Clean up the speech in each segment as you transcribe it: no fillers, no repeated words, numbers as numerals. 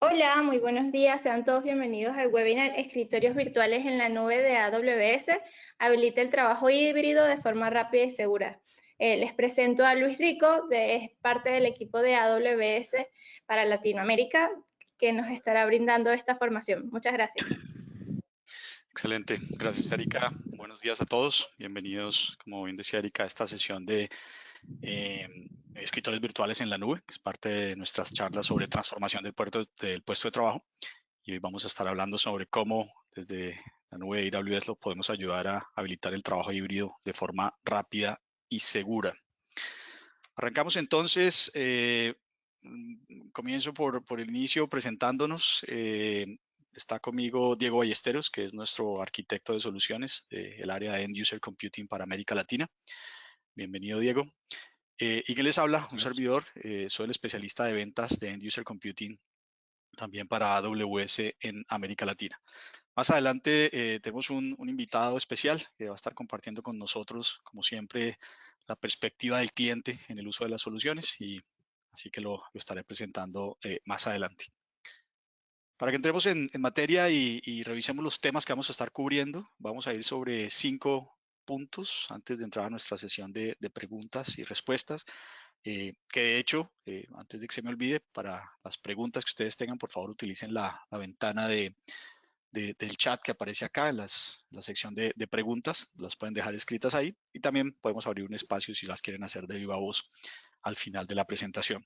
Hola, muy buenos días. Sean todos bienvenidos al webinar Escritorios Virtuales en la Nube de AWS. Habilita el trabajo híbrido de forma rápida y segura. Les presento a Luis Rico, es parte del equipo de AWS para Latinoamérica, que nos estará brindando esta formación. Muchas gracias. Excelente, gracias Erika. Buenos días a todos. Bienvenidos, como bien decía Erika, a esta sesión de escritores virtuales en la nube, que es parte de nuestras charlas sobre transformación del puesto de trabajo. Y hoy vamos a estar hablando sobre cómo desde la nube de AWS lo podemos ayudar a habilitar el trabajo híbrido de forma rápida y segura. Arrancamos entonces. Comienzo por el inicio presentándonos. Está conmigo Diego Ballesteros, que es nuestro arquitecto de soluciones del área de End User Computing para América Latina. Bienvenido, Diego. ¿Y qué les habla? Un servidor. Soy el especialista de ventas de End User Computing también para AWS en América Latina. Más adelante tenemos un invitado especial que va a estar compartiendo con nosotros, como siempre, la perspectiva del cliente en el uso de las soluciones, y así que lo estaré presentando más adelante. Para que entremos en materia y revisemos los temas que vamos a estar cubriendo, vamos a ir sobre 5 puntos antes de entrar a nuestra sesión de preguntas y respuestas. Que de hecho, antes de que se me olvide, para las preguntas que ustedes tengan, por favor utilicen la ventana del chat que aparece acá en la sección de preguntas. Las pueden dejar escritas ahí y también podemos abrir un espacio si las quieren hacer de viva voz al final de la presentación.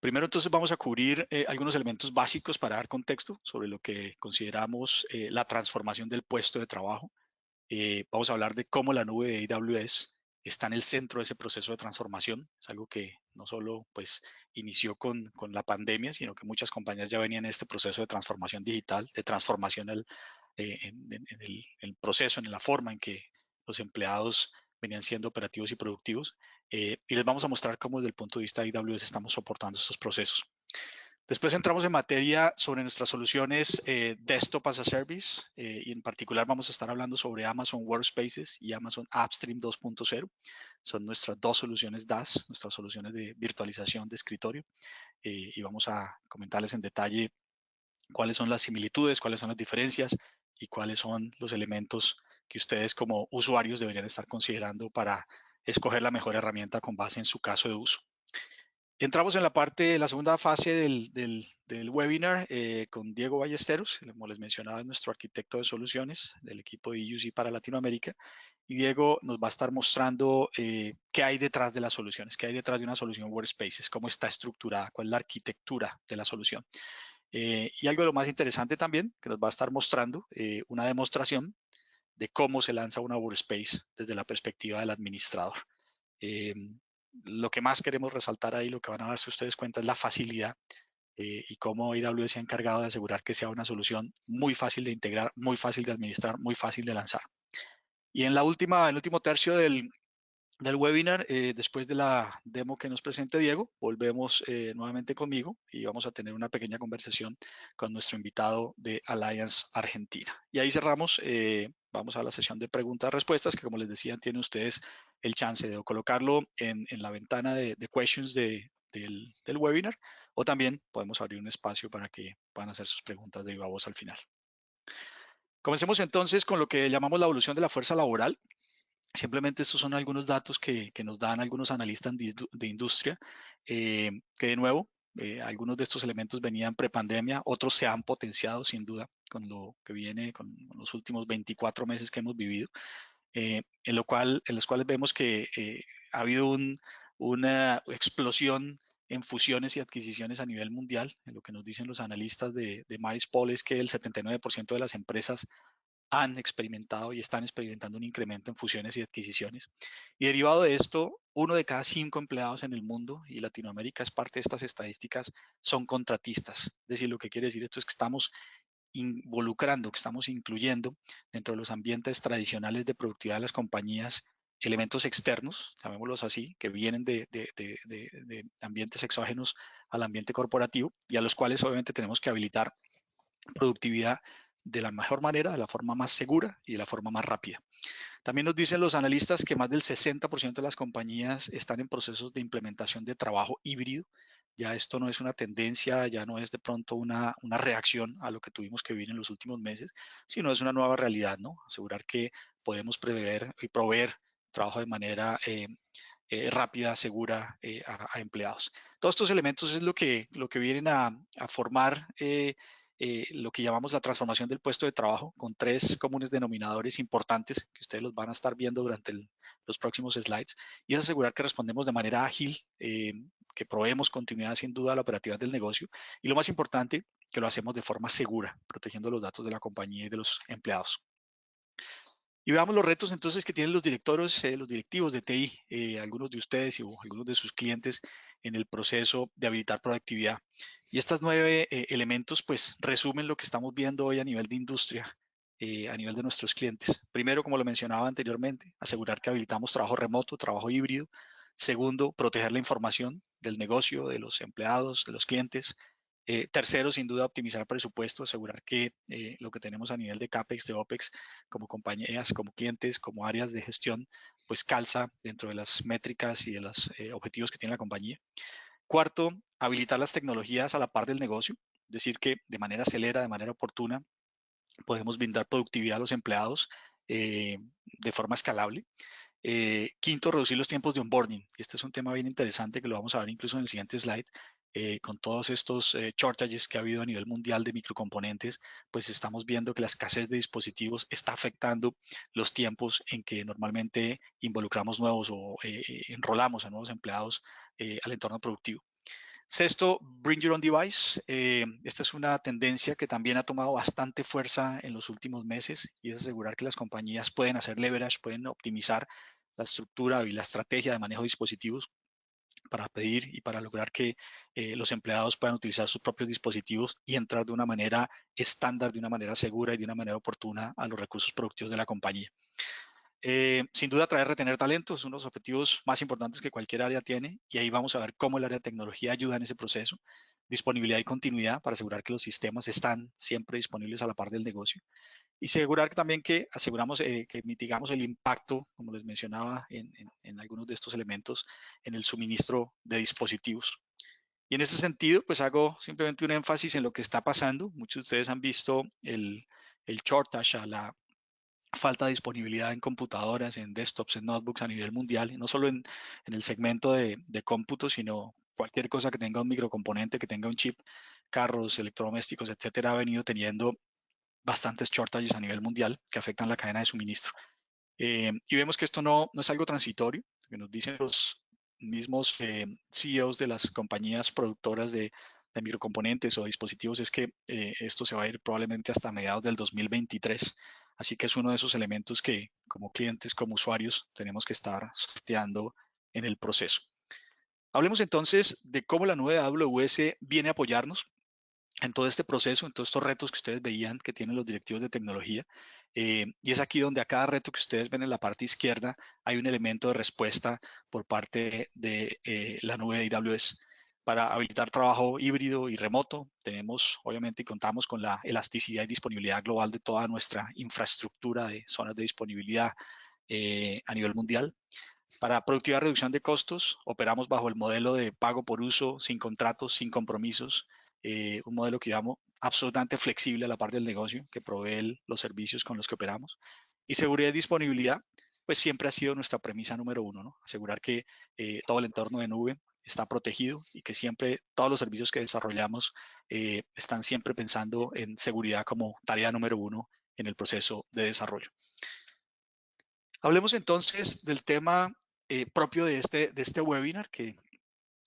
Primero, entonces, vamos a cubrir algunos elementos básicos para dar contexto sobre lo que consideramos la transformación del puesto de trabajo. Vamos a hablar de cómo la nube de AWS está en el centro de ese proceso de transformación. Es algo que no solo pues, inició con la pandemia, sino que muchas compañías ya venían en este proceso de transformación digital, de transformación en el proceso, en la forma en que los empleados venían siendo operativos y productivos. Y les vamos a mostrar cómo desde el punto de vista de AWS estamos soportando estos procesos. Después entramos en materia sobre nuestras soluciones Desktop as a Service y en particular vamos a estar hablando sobre Amazon Workspaces y Amazon AppStream 2.0. Son nuestras dos soluciones DaaS, nuestras soluciones de virtualización de escritorio, y vamos a comentarles en detalle cuáles son las similitudes, cuáles son las diferencias y cuáles son los elementos que ustedes como usuarios deberían estar considerando para escoger la mejor herramienta con base en su caso de uso. Entramos en la segunda fase del webinar con Diego Ballesteros, como les mencionaba, es nuestro arquitecto de soluciones del equipo de EUC para Latinoamérica. Y Diego nos va a estar mostrando qué hay detrás de las soluciones, qué hay detrás de una solución Workspaces, cómo está estructurada, cuál es la arquitectura de la solución. Y algo de lo más interesante también, que nos va a estar mostrando una demostración de cómo se lanza una Workspace desde la perspectiva del administrador. Lo que más queremos resaltar ahí, lo que van a darse ustedes cuenta, es la facilidad y cómo AWS se ha encargado de asegurar que sea una solución muy fácil de integrar, muy fácil de administrar, muy fácil de lanzar. Y en el último tercio del webinar, después de la demo que nos presente Diego, volvemos nuevamente conmigo y vamos a tener una pequeña conversación con nuestro invitado de Alliance Argentina. Y ahí cerramos, vamos a la sesión de preguntas-respuestas, que como les decía, tienen ustedes el chance de colocarlo en la ventana de questions del webinar, o también podemos abrir un espacio para que puedan hacer sus preguntas de viva voz al final. Comencemos entonces con lo que llamamos la evolución de la fuerza laboral. Simplemente estos son algunos datos que nos dan algunos analistas de industria, que de nuevo, algunos de estos elementos venían prepandemia, otros se han potenciado sin duda con lo que viene, con los últimos 24 meses que hemos vivido, en los cuales vemos que ha habido una explosión en fusiones y adquisiciones a nivel mundial. En lo que nos dicen los analistas de Maris Poll es que el 79% de las empresas han experimentado y están experimentando un incremento en fusiones y adquisiciones. Y derivado de esto, 1 de cada 5 empleados en el mundo, y Latinoamérica es parte de estas estadísticas, son contratistas. Es decir, lo que quiere decir esto es que estamos involucrando, que estamos incluyendo dentro de los ambientes tradicionales de productividad de las compañías elementos externos, llamémoslos así, que vienen de ambientes exógenos al ambiente corporativo y a los cuales obviamente tenemos que habilitar productividad de la mejor manera, de la forma más segura y de la forma más rápida. También nos dicen los analistas que más del 60% de las compañías están en procesos de implementación de trabajo híbrido, Ya esto no es una tendencia, ya no es de pronto una reacción a lo que tuvimos que vivir en los últimos meses, sino es una nueva realidad, ¿no? Asegurar que podemos prever y proveer trabajo de manera rápida, segura a empleados. Todos estos elementos es lo que vienen a formar lo que llamamos la transformación del puesto de trabajo, con tres comunes denominadores importantes que ustedes los van a estar viendo durante los próximos slides, y es asegurar que respondemos de manera ágil, que proveemos continuidad sin duda a la operativa del negocio, y lo más importante, que lo hacemos de forma segura, protegiendo los datos de la compañía y de los empleados. Y veamos los retos entonces que tienen los directores, los directivos de TI, algunos de ustedes y algunos de sus clientes en el proceso de habilitar productividad. Y estos 9 elementos pues resumen lo que estamos viendo hoy a nivel de industria, a nivel de nuestros clientes. Primero, como lo mencionaba anteriormente, asegurar que habilitamos trabajo remoto, trabajo híbrido. Segundo, proteger la información del negocio, de los empleados, de los clientes. Tercero, sin duda, optimizar el presupuesto, asegurar que lo que tenemos a nivel de CAPEX, de OPEX, como compañías, como clientes, como áreas de gestión, pues calza dentro de las métricas y de los objetivos que tiene la compañía. Cuarto, habilitar las tecnologías a la par del negocio, es decir, que de manera acelera, de manera oportuna, podemos brindar productividad a los empleados de forma escalable. Quinto, reducir los tiempos de onboarding. Este es un tema bien interesante que lo vamos a ver incluso en el siguiente slide. Con todos estos shortages que ha habido a nivel mundial de microcomponentes, pues estamos viendo que la escasez de dispositivos está afectando los tiempos en que normalmente involucramos nuevos o enrolamos a nuevos empleados al entorno productivo. Sexto, bring your own device. Esta es una tendencia que también ha tomado bastante fuerza en los últimos meses, y es asegurar que las compañías pueden hacer leverage, pueden optimizar la estructura y la estrategia de manejo de dispositivos para pedir y para lograr que los empleados puedan utilizar sus propios dispositivos y entrar de una manera estándar, de una manera segura y de una manera oportuna a los recursos productivos de la compañía. Sin duda, atraer, retener talentos es uno de los objetivos más importantes que cualquier área tiene, y ahí vamos a ver cómo el área de tecnología ayuda en ese proceso. Disponibilidad y continuidad para asegurar que los sistemas están siempre disponibles a la par del negocio, y asegurar también que aseguramos que mitigamos el impacto, como les mencionaba, en algunos de estos elementos en el suministro de dispositivos. Y en ese sentido, pues hago simplemente un énfasis en lo que está pasando. Muchos de ustedes han visto el shortage, a la falta de disponibilidad en computadoras, en desktops, en notebooks a nivel mundial, y no solo en el segmento de cómputo, sino cualquier cosa que tenga un microcomponente, que tenga un chip, carros, electrodomésticos, etcétera, ha venido teniendo bastantes shortages a nivel mundial que afectan la cadena de suministro. Y vemos que esto no es algo transitorio, que nos dicen los mismos CEOs de las compañías productoras de microcomponentes o dispositivos, es que esto se va a ir probablemente hasta mediados del 2023. Así que es uno de esos elementos que como clientes, como usuarios, tenemos que estar sorteando en el proceso. Hablemos entonces de cómo la nube de AWS viene a apoyarnos en todo este proceso, en todos estos retos que ustedes veían que tienen los directivos de tecnología. Y es aquí donde a cada reto que ustedes ven en la parte izquierda hay un elemento de respuesta por parte de la nube de AWS. Para habilitar trabajo híbrido y remoto, tenemos obviamente y contamos con la elasticidad y disponibilidad global de toda nuestra infraestructura de zonas de disponibilidad a nivel mundial. Para productividad y reducción de costos, operamos bajo el modelo de pago por uso, sin contratos, sin compromisos, un modelo que llamo absolutamente flexible a la parte del negocio, que provee los servicios con los que operamos. Y seguridad y disponibilidad, pues siempre ha sido nuestra premisa número uno, ¿no? Asegurar que todo el entorno de nube está protegido y que siempre todos los servicios que desarrollamos están siempre pensando en seguridad como tarea número uno en el proceso de desarrollo. Hablemos entonces del tema propio de este webinar, que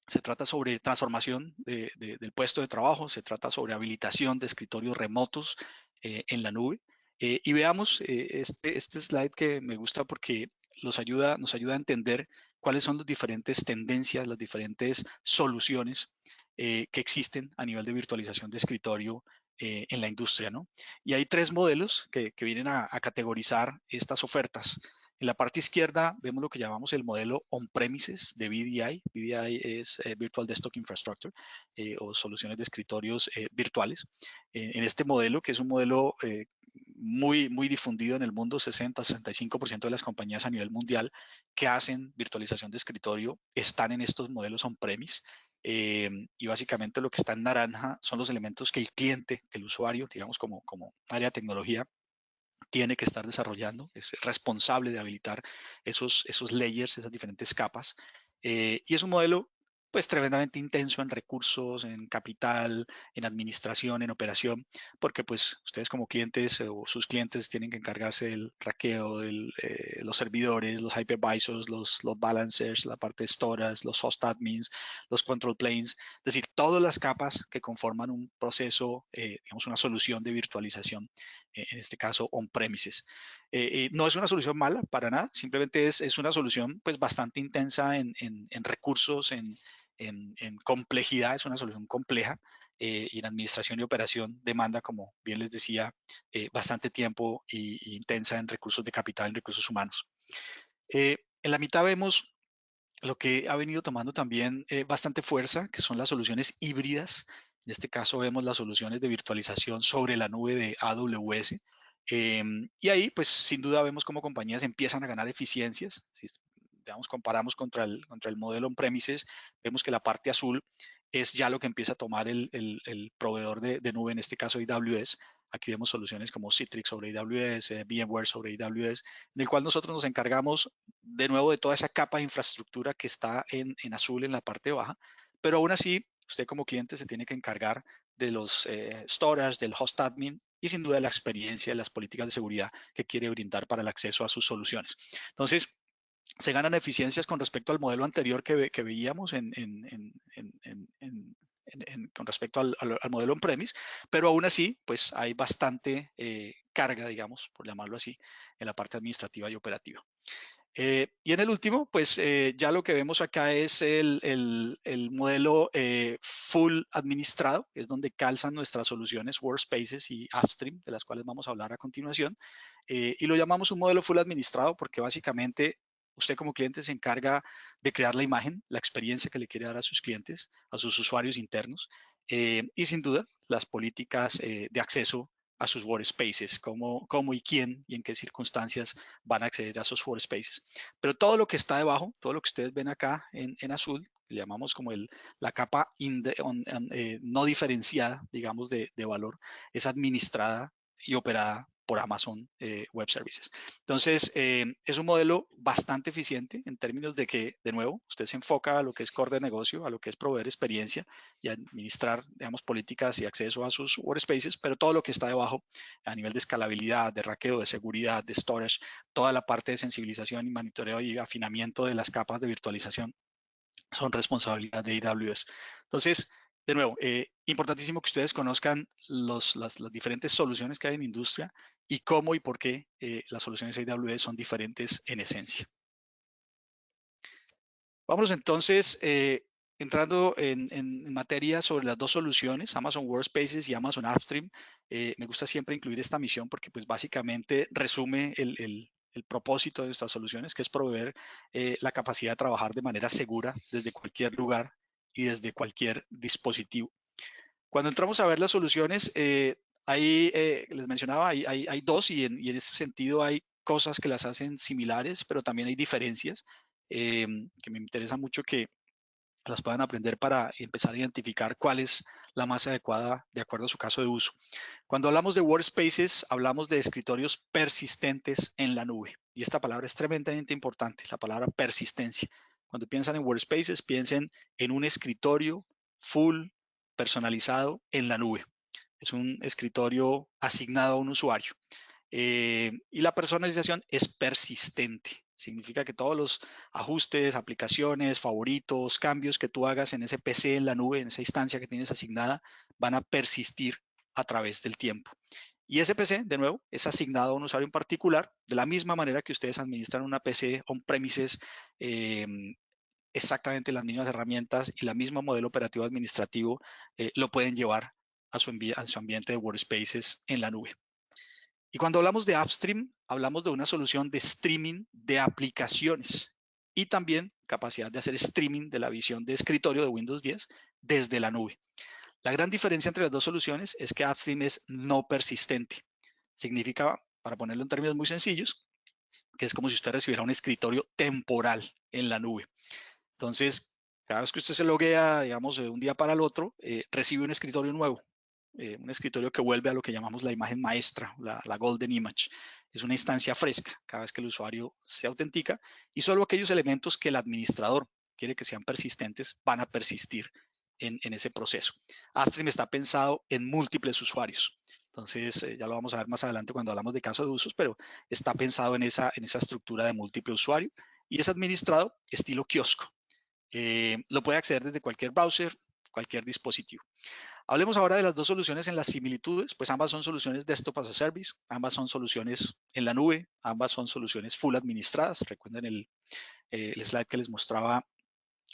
se trata sobre transformación del puesto de trabajo, se trata sobre habilitación de escritorios remotos en la nube. Y veamos este slide, que me gusta porque nos ayuda a entender cuáles son las diferentes tendencias, las diferentes soluciones que existen a nivel de virtualización de escritorio en la industria, ¿no? Y hay tres modelos que vienen a categorizar estas ofertas. En la parte izquierda vemos lo que llamamos el modelo on-premises de VDI. VDI es Virtual Desktop Infrastructure o soluciones de escritorios virtuales. En este modelo, que es un modelo muy difundido en el mundo, 60-65% de las compañías a nivel mundial que hacen virtualización de escritorio están en estos modelos on-premise. y básicamente lo que está en naranja son los elementos que el cliente, que el usuario, digamos como área de tecnología, tiene que estar desarrollando, es responsable de habilitar esos layers, esas diferentes capas. Y es un modelo pues tremendamente intenso en recursos, en capital, en administración, en operación, porque pues ustedes como clientes o sus clientes tienen que encargarse del raqueo, de los servidores, los hypervisors, los balancers, la parte de storage, los host admins, los control planes, es decir, todas las capas que conforman un proceso, digamos una solución de virtualización, en este caso on-premises. No es una solución mala para nada, simplemente es una solución pues bastante intensa en recursos, en complejidad, es una solución compleja, y en administración y operación demanda, como bien les decía, bastante tiempo y intensa en recursos de capital, en recursos humanos. En la mitad vemos lo que ha venido tomando también bastante fuerza, que son las soluciones híbridas. En este caso vemos las soluciones de virtualización sobre la nube de AWS. Y ahí, pues, sin duda vemos cómo compañías empiezan a ganar eficiencias. Si digamos, comparamos contra el modelo on-premises, vemos que la parte azul es ya lo que empieza a tomar el proveedor de nube, en este caso AWS. Aquí vemos soluciones como Citrix sobre AWS, VMware sobre AWS, en el cual nosotros nos encargamos de nuevo de toda esa capa de infraestructura que está en azul en la parte baja, pero aún así usted como cliente se tiene que encargar de los storage, del host admin y sin duda de la experiencia, de las políticas de seguridad que quiere brindar para el acceso a sus soluciones. Entonces, se ganan eficiencias con respecto al modelo anterior que veíamos con respecto al modelo on-premise, pero aún así, pues hay bastante carga, digamos, por llamarlo así, en la parte administrativa y operativa. Y en el último, pues ya lo que vemos acá es el modelo full administrado, que es donde calzan nuestras soluciones Workspaces y Upstream, de las cuales vamos a hablar a continuación. Y lo llamamos un modelo full administrado porque básicamente usted como cliente se encarga de crear la imagen, la experiencia que le quiere dar a sus clientes, a sus usuarios internos, y sin duda las políticas de acceso a sus workspaces, cómo y quién y en qué circunstancias van a acceder a esos workspaces. Pero todo lo que está debajo, todo lo que ustedes ven acá en azul, le llamamos como la capa no diferenciada, digamos, de valor, es administrada y operada por Amazon Web Services. Entonces, es un modelo bastante eficiente en términos de que, de nuevo, usted se enfoca a lo que es core de negocio, a lo que es proveer experiencia y administrar, digamos, políticas y acceso a sus workspaces, pero todo lo que está debajo a nivel de escalabilidad, de raqueo, de seguridad, de storage, toda la parte de sensibilización y monitoreo y afinamiento de las capas de virtualización son responsabilidad de AWS. Entonces, de nuevo, importantísimo que ustedes conozcan las diferentes soluciones que hay en industria y cómo y por qué las soluciones de AWS son diferentes en esencia. Vámonos entonces entrando en materia sobre las dos soluciones, Amazon Workspaces y Amazon Upstream. Me gusta siempre incluir esta misión porque pues básicamente resume el propósito de estas soluciones, que es proveer la capacidad de trabajar de manera segura desde cualquier lugar y desde cualquier dispositivo. Cuando entramos a ver las soluciones, ahí les mencionaba, hay dos y en ese sentido hay cosas que las hacen similares, pero también hay diferencias que me interesa mucho que las puedan aprender para empezar a identificar cuál es la más adecuada de acuerdo a su caso de uso. Cuando hablamos de workspaces, hablamos de escritorios persistentes en la nube. Y esta palabra es tremendamente importante, la palabra persistencia. Cuando piensan en workspaces, piensen en un escritorio full personalizado en la nube. Es un escritorio asignado a un usuario. Y la personalización es persistente. Significa que todos los ajustes, aplicaciones, favoritos, cambios que tú hagas en ese PC, en la nube, en esa instancia que tienes asignada, van a persistir a través del tiempo. Y ese PC, de nuevo, es asignado a un usuario en particular, de la misma manera que ustedes administran una PC on-premises, exactamente las mismas herramientas y la misma modelo operativo administrativo lo pueden llevar a su ambiente de workspaces en la nube. Y cuando hablamos de Upstream, hablamos de una solución de streaming de aplicaciones y también capacidad de hacer streaming de la visión de escritorio de Windows 10 desde la nube. La gran diferencia entre las dos soluciones es que Upstream es no persistente. Significa, para ponerlo en términos muy sencillos, que es como si usted recibiera un escritorio temporal en la nube. Entonces, Cada vez que usted se loguea, digamos, de un día para el otro, recibe un escritorio nuevo, un escritorio que vuelve a lo que llamamos la imagen maestra, la golden image. Es una instancia fresca cada vez que el usuario se autentica y solo aquellos elementos que el administrador quiere que sean persistentes van a persistir en ese proceso. Upstream está pensado en múltiples usuarios. Entonces, ya lo vamos a ver más adelante cuando hablamos de casos de usos, pero está pensado en esa estructura de múltiple usuario y es administrado estilo kiosco. Lo puede acceder desde cualquier browser, cualquier dispositivo. Hablemos ahora de las dos soluciones en las similitudes, pues ambas son soluciones desktop as a service, ambas son soluciones en la nube, ambas son soluciones full administradas, recuerden el slide que les mostraba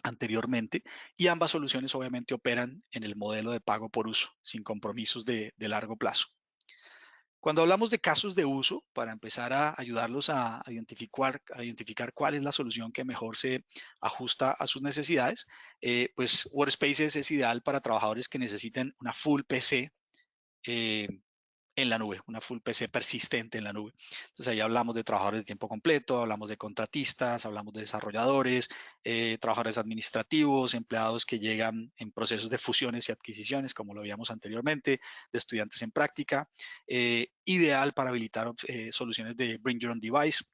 anteriormente, y ambas soluciones obviamente operan en el modelo de pago por uso, sin compromisos de largo plazo. Cuando hablamos de casos de uso, para empezar a ayudarlos a identificar cuál es la solución que mejor se ajusta a sus necesidades, pues Workspaces es ideal para trabajadores que necesiten una full PC en la nube, una full PC persistente en la nube. Entonces ahí hablamos de trabajadores de tiempo completo, hablamos de contratistas, hablamos de desarrolladores, trabajadores administrativos, empleados que llegan en procesos de fusiones y adquisiciones, como lo veíamos anteriormente, de estudiantes en práctica, ideal para habilitar soluciones de Bring Your Own Device.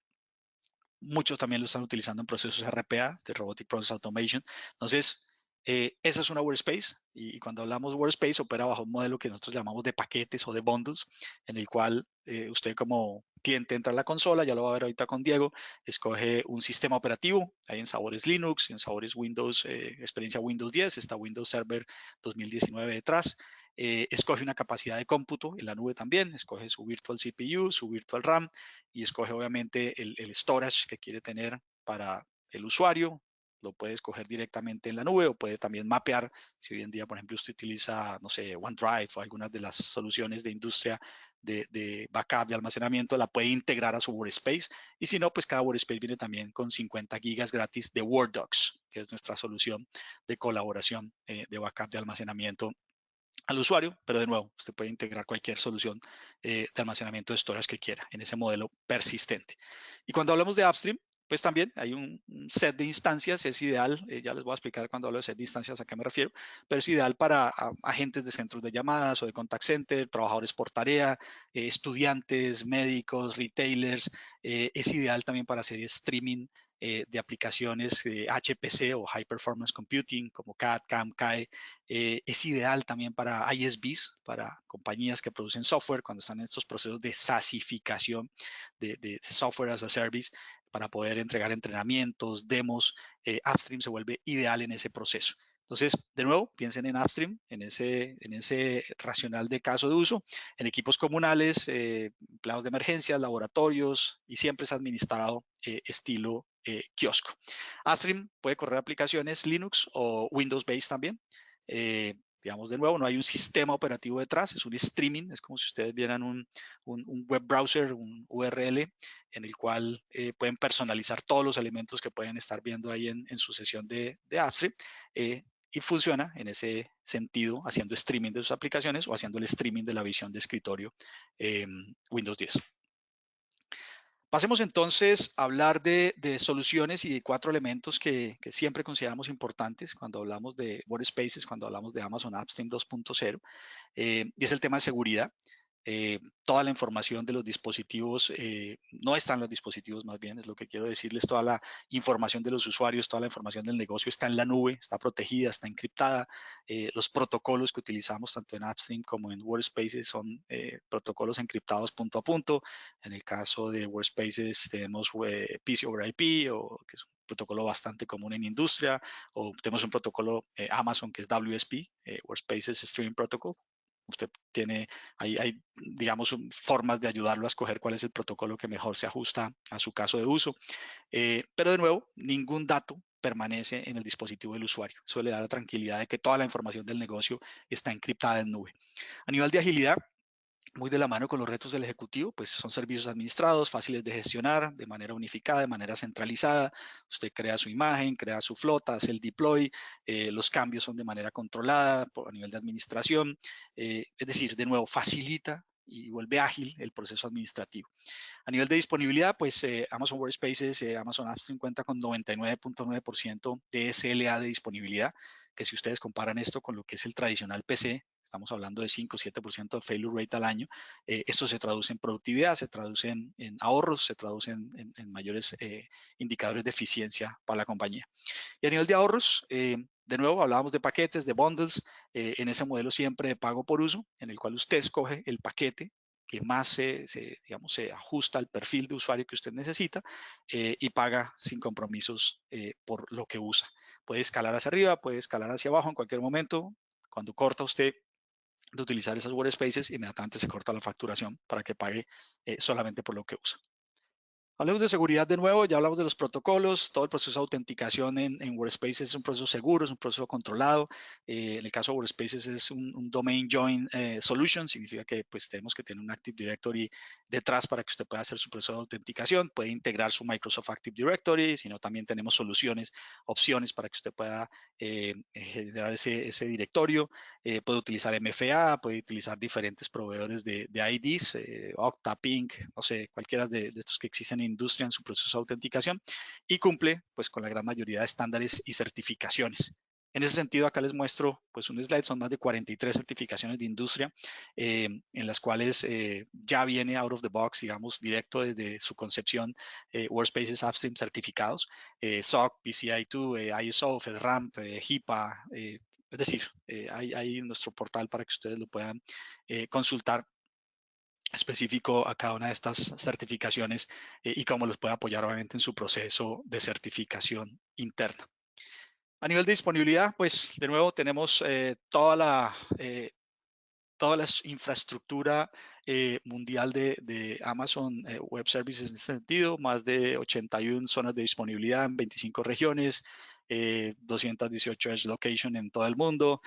Muchos también lo están utilizando en procesos RPA, de Robotic Process Automation. Entonces, esa es una workspace y cuando hablamos workspace opera bajo un modelo que nosotros llamamos de paquetes o de bundles, en el cual usted como cliente entra a la consola, ya lo va a ver ahorita con Diego, escoge un sistema operativo, hay en sabores Linux, en sabores Windows, experiencia Windows 10, está Windows Server 2019 detrás, escoge una capacidad de cómputo en la nube también, escoge su virtual CPU, su virtual RAM y escoge obviamente el storage que quiere tener para el usuario. Lo puede escoger directamente en la nube o puede también mapear. Si hoy en día, por ejemplo, usted utiliza, no sé, OneDrive o algunas de las soluciones de industria de backup, de almacenamiento, la puede integrar a su Workspace. Y si no, pues cada Workspace viene también con 50 gigas gratis de Word Docs, que es nuestra solución de colaboración de backup de almacenamiento al usuario, pero de nuevo, usted puede integrar cualquier solución de almacenamiento de storage que quiera en ese modelo persistente. Y cuando hablamos de Upstream, pues también hay un set de instancias, es ideal, ya les voy a explicar cuando hablo de set de instancias a qué me refiero, pero es ideal para agentes de centros de llamadas o de contact center, trabajadores por tarea, estudiantes, médicos, retailers, es ideal también para hacer streaming de aplicaciones HPC o High Performance Computing como CAD, CAM, CAE. Es ideal también para ISVs, para compañías que producen software cuando están en estos procesos de SaaSificación de software as a service para poder entregar entrenamientos, demos. Upstream se vuelve ideal en ese proceso. Entonces, de nuevo, piensen en Upstream, en ese racional de caso de uso, en equipos comunales, empleados de emergencias, laboratorios, y siempre es administrado estilo kiosco. Upstream puede correr aplicaciones Linux o Windows-based también. Digamos, de nuevo, no hay un sistema operativo detrás, es un streaming, es como si ustedes vieran un web browser, un URL, en el cual pueden personalizar todos los elementos que pueden estar viendo ahí en su sesión de Upstream. Y funciona en ese sentido, haciendo streaming de sus aplicaciones o haciendo el streaming de la visión de escritorio Windows 10. Pasemos entonces a hablar de soluciones y de 4 elementos que siempre consideramos importantes cuando hablamos de Workspaces, cuando hablamos de Amazon AppStream 2.0, y es el tema de seguridad. Toda la información de los dispositivos, no está en los dispositivos más bien, es lo que quiero decirles, toda la información de los usuarios, toda la información del negocio está en la nube, está protegida, está encriptada. Los protocolos que utilizamos tanto en AppStream como en Workspaces son protocolos encriptados punto a punto. En el caso de Workspaces tenemos PC over IP, o, que es un protocolo bastante común en industria, o tenemos un protocolo Amazon que es WSP, Workspaces Streaming Protocol. Usted tiene, hay, digamos, formas de ayudarlo a escoger cuál es el protocolo que mejor se ajusta a su caso de uso. Pero de nuevo, ningún dato permanece en el dispositivo del usuario. Eso le da la tranquilidad de que toda la información del negocio está encriptada en nube. A nivel de agilidad, muy de la mano con los retos del ejecutivo, pues son servicios administrados, fáciles de gestionar, de manera unificada, de manera centralizada. Usted crea su imagen, crea su flota, hace el deploy, los cambios son de manera controlada a nivel de administración. Es decir, de nuevo, facilita y vuelve ágil el proceso administrativo. A nivel de disponibilidad, pues Amazon Workspaces, Amazon AppStream cuenta con 99.9% de SLA de disponibilidad, que si ustedes comparan esto con lo que es el tradicional PC, estamos hablando de 5 o 7% de failure rate al año, esto se traduce en productividad, se traduce en ahorros, se traduce en mayores indicadores de eficiencia para la compañía. Y a nivel de ahorros, de nuevo, hablábamos de paquetes, de bundles, en ese modelo siempre de pago por uso, en el cual usted escoge el paquete que más digamos, se ajusta al perfil de usuario que usted necesita y paga sin compromisos por lo que usa. Puede escalar hacia arriba, puede escalar hacia abajo en cualquier momento. Cuando corta usted de utilizar esas workspaces, inmediatamente se corta la facturación para que pague solamente por lo que usa. Hablemos de seguridad de nuevo, ya hablamos de los protocolos, todo el proceso de autenticación en Workspaces es un proceso seguro, es un proceso controlado. En el caso de Workspaces es un Domain Join Solution, significa que pues tenemos que tener un Active Directory detrás para que usted pueda hacer su proceso de autenticación, puede integrar su Microsoft Active Directory, sino también tenemos soluciones, opciones para que usted pueda generar ese directorio, puede utilizar MFA, puede utilizar diferentes proveedores de IDs, Okta, Ping, no sé, cualquiera de estos que existen en industria en su proceso de autenticación y cumple pues con la gran mayoría de estándares y certificaciones. En ese sentido, acá les muestro pues un slide, son más de 43 certificaciones de industria en las cuales ya viene out of the box, digamos, directo desde su concepción, Workspaces AppStream certificados, SOC, PCI2, ISO, FedRAMP, HIPAA, es decir, hay nuestro portal para que ustedes lo puedan consultar específico a cada una de estas certificaciones y cómo los puede apoyar obviamente en su proceso de certificación interna. A nivel de disponibilidad, pues de nuevo tenemos toda la infraestructura mundial de Amazon Web Services en ese sentido, más de 81 zonas de disponibilidad en 25 regiones, 218 Edge Location en todo el mundo.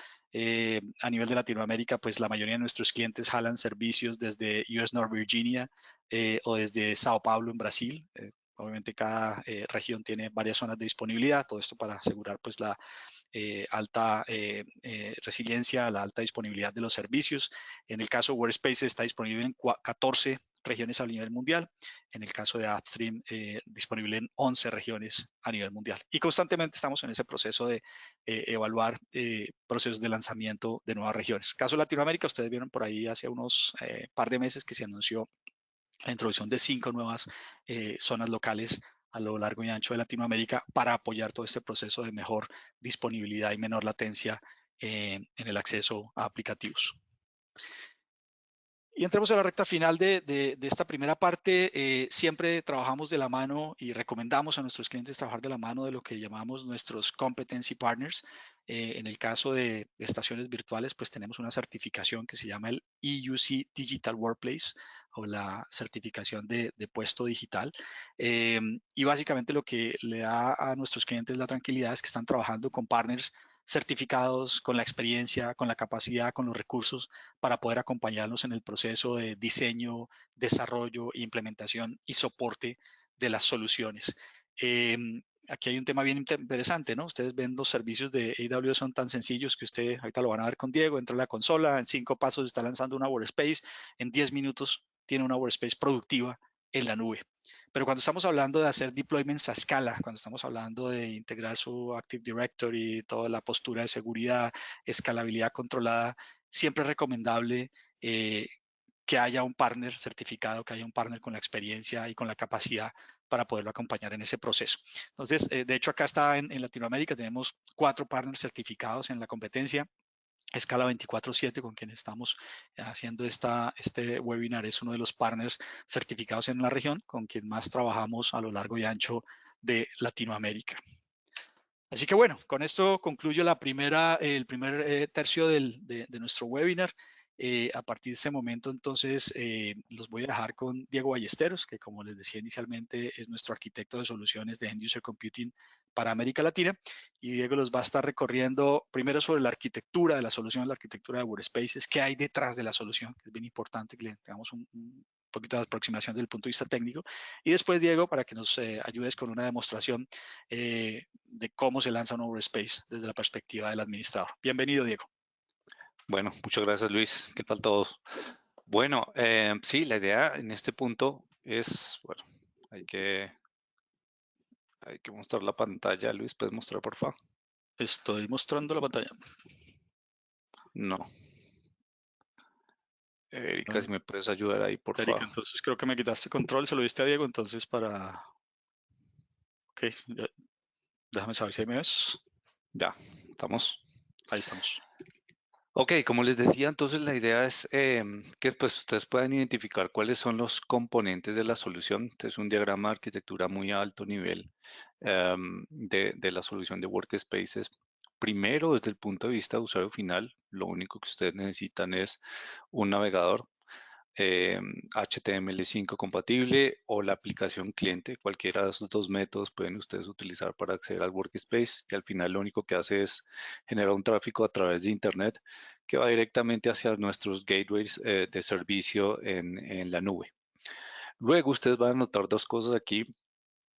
A nivel de Latinoamérica, pues la mayoría de nuestros clientes jalan servicios desde US North Virginia o desde Sao Paulo en Brasil. Obviamente cada región tiene varias zonas de disponibilidad, todo esto para asegurar pues la alta resiliencia, la alta disponibilidad de los servicios. En el caso de Workspace está disponible en 14 regiones a nivel mundial. En el caso de AppStream, disponible en 11 regiones a nivel mundial. Y constantemente estamos en ese proceso de evaluar procesos de lanzamiento de nuevas regiones. Caso de Latinoamérica, ustedes vieron por ahí hace unos par de meses que se anunció la introducción de 5 nuevas zonas locales a lo largo y ancho de Latinoamérica para apoyar todo este proceso de mejor disponibilidad y menor latencia en el acceso a aplicativos. Y entremos a la recta final de esta primera parte. Siempre trabajamos de la mano y recomendamos a nuestros clientes trabajar de la mano de lo que llamamos nuestros Competency Partners. En el caso de estaciones virtuales, pues tenemos una certificación que se llama el EUC Digital Workplace o la certificación de puesto digital. Y básicamente lo que le da a nuestros clientes la tranquilidad es que están trabajando con partners certificados, con la experiencia, con la capacidad, con los recursos para poder acompañarnos en el proceso de diseño, desarrollo, implementación y soporte de las soluciones. Aquí hay un tema bien interesante, ¿no? Ustedes ven los servicios de AWS son tan sencillos que usted, ahorita lo van a ver con Diego, entra a la consola, en 5 pasos está lanzando una Workspace, en 10 minutos tiene una Workspace productiva en la nube. Pero cuando estamos hablando de hacer deployments a escala, cuando estamos hablando de integrar su Active Directory, toda la postura de seguridad, escalabilidad controlada, siempre es recomendable que haya un partner certificado, que haya un partner con la experiencia y con la capacidad para poderlo acompañar en ese proceso. Entonces, de hecho, acá está en Latinoamérica, tenemos 4 partners certificados en la competencia. Escala 24/7 con quien estamos haciendo este webinar es uno de los partners certificados en la región con quien más trabajamos a lo largo y ancho de Latinoamérica. Así que bueno, con esto concluyo el primer tercio de nuestro webinar. A partir de este momento, entonces, los voy a dejar con Diego Ballesteros, que como les decía inicialmente, es nuestro arquitecto de soluciones de End User Computing para América Latina. Y Diego los va a estar recorriendo primero sobre la arquitectura de la solución, la arquitectura de Workspaces, qué hay detrás de la solución, que es bien importante que le tengamos un poquito de aproximación desde el punto de vista técnico. Y después, Diego, para que nos ayudes con una demostración de cómo se lanza un Workspace desde la perspectiva del administrador. Bienvenido, Diego. Bueno, muchas gracias, Luis. ¿Qué tal todos? Bueno, sí, la idea en este punto es, bueno, hay que, hay que mostrar la pantalla. Luis, ¿puedes mostrar, por favor? Estoy mostrando la pantalla. No. Erika, No, si me puedes ayudar ahí, por Erika, favor. entonces creo que me quitaste control, se lo diste a Diego, entonces para... Ok, déjame saber si ahí me ves. Ya, estamos. Ahí estamos. Ok, como les decía, entonces la idea es que pues ustedes puedan identificar cuáles son los componentes de la solución. Este es un diagrama de arquitectura muy a alto nivel de la solución de Workspaces. Primero, desde el punto de vista de usuario final, lo único que ustedes necesitan es un navegador HTML5 compatible o la aplicación cliente. Cualquiera de esos dos métodos pueden ustedes utilizar para acceder al Workspace, que al final lo único que hace es generar un tráfico a través de Internet que va directamente hacia nuestros gateways de servicio en la nube. Luego ustedes van a notar dos cosas aquí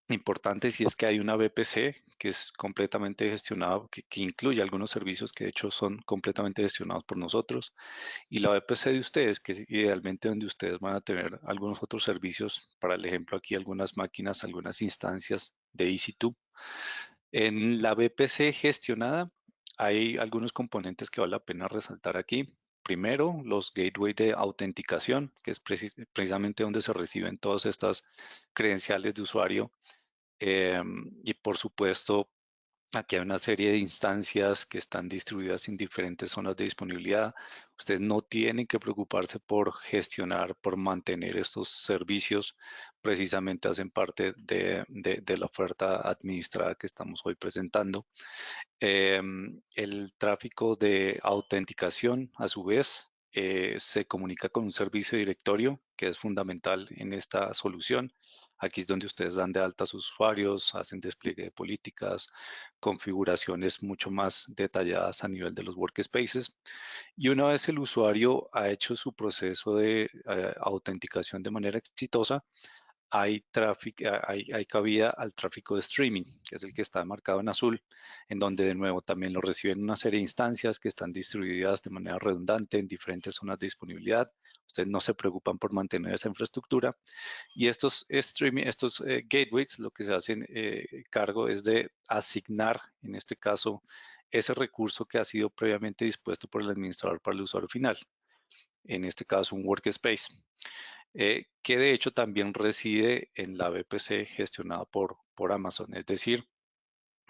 importantes y es que hay una VPC que es completamente gestionada, que incluye algunos servicios que de hecho son completamente gestionados por nosotros y la VPC de ustedes, que es idealmente donde ustedes van a tener algunos otros servicios, para el ejemplo aquí algunas máquinas, algunas instancias de EC2. En la VPC gestionada hay algunos componentes que vale la pena resaltar aquí. Primero, los gateways de autenticación, que es precisamente donde se reciben todas estas credenciales de usuario. Y por supuesto, aquí hay una serie de instancias que están distribuidas en diferentes zonas de disponibilidad. Ustedes no tienen que preocuparse por gestionar, por mantener estos servicios. Precisamente hacen parte de la oferta administrada que estamos hoy presentando. El tráfico de autenticación, a su vez, se comunica con un servicio de directorio que es fundamental en esta solución. Aquí es donde ustedes dan de alta a sus usuarios, hacen despliegue de políticas, configuraciones mucho más detalladas a nivel de los workspaces. Y una vez el usuario ha hecho su proceso de autenticación de manera exitosa, hay tráfico, hay cabida al tráfico de streaming, que es el que está marcado en azul, en donde de nuevo también lo reciben una serie de instancias que están distribuidas de manera redundante en diferentes zonas de disponibilidad. Ustedes no se preocupan por mantener esa infraestructura. Y estos streaming, estos gateways, lo que se hacen cargo es de asignar, en este caso, ese recurso que ha sido previamente dispuesto por el administrador para el usuario final. En este caso, un workspace que de hecho también reside en la VPC gestionada por Amazon, es decir,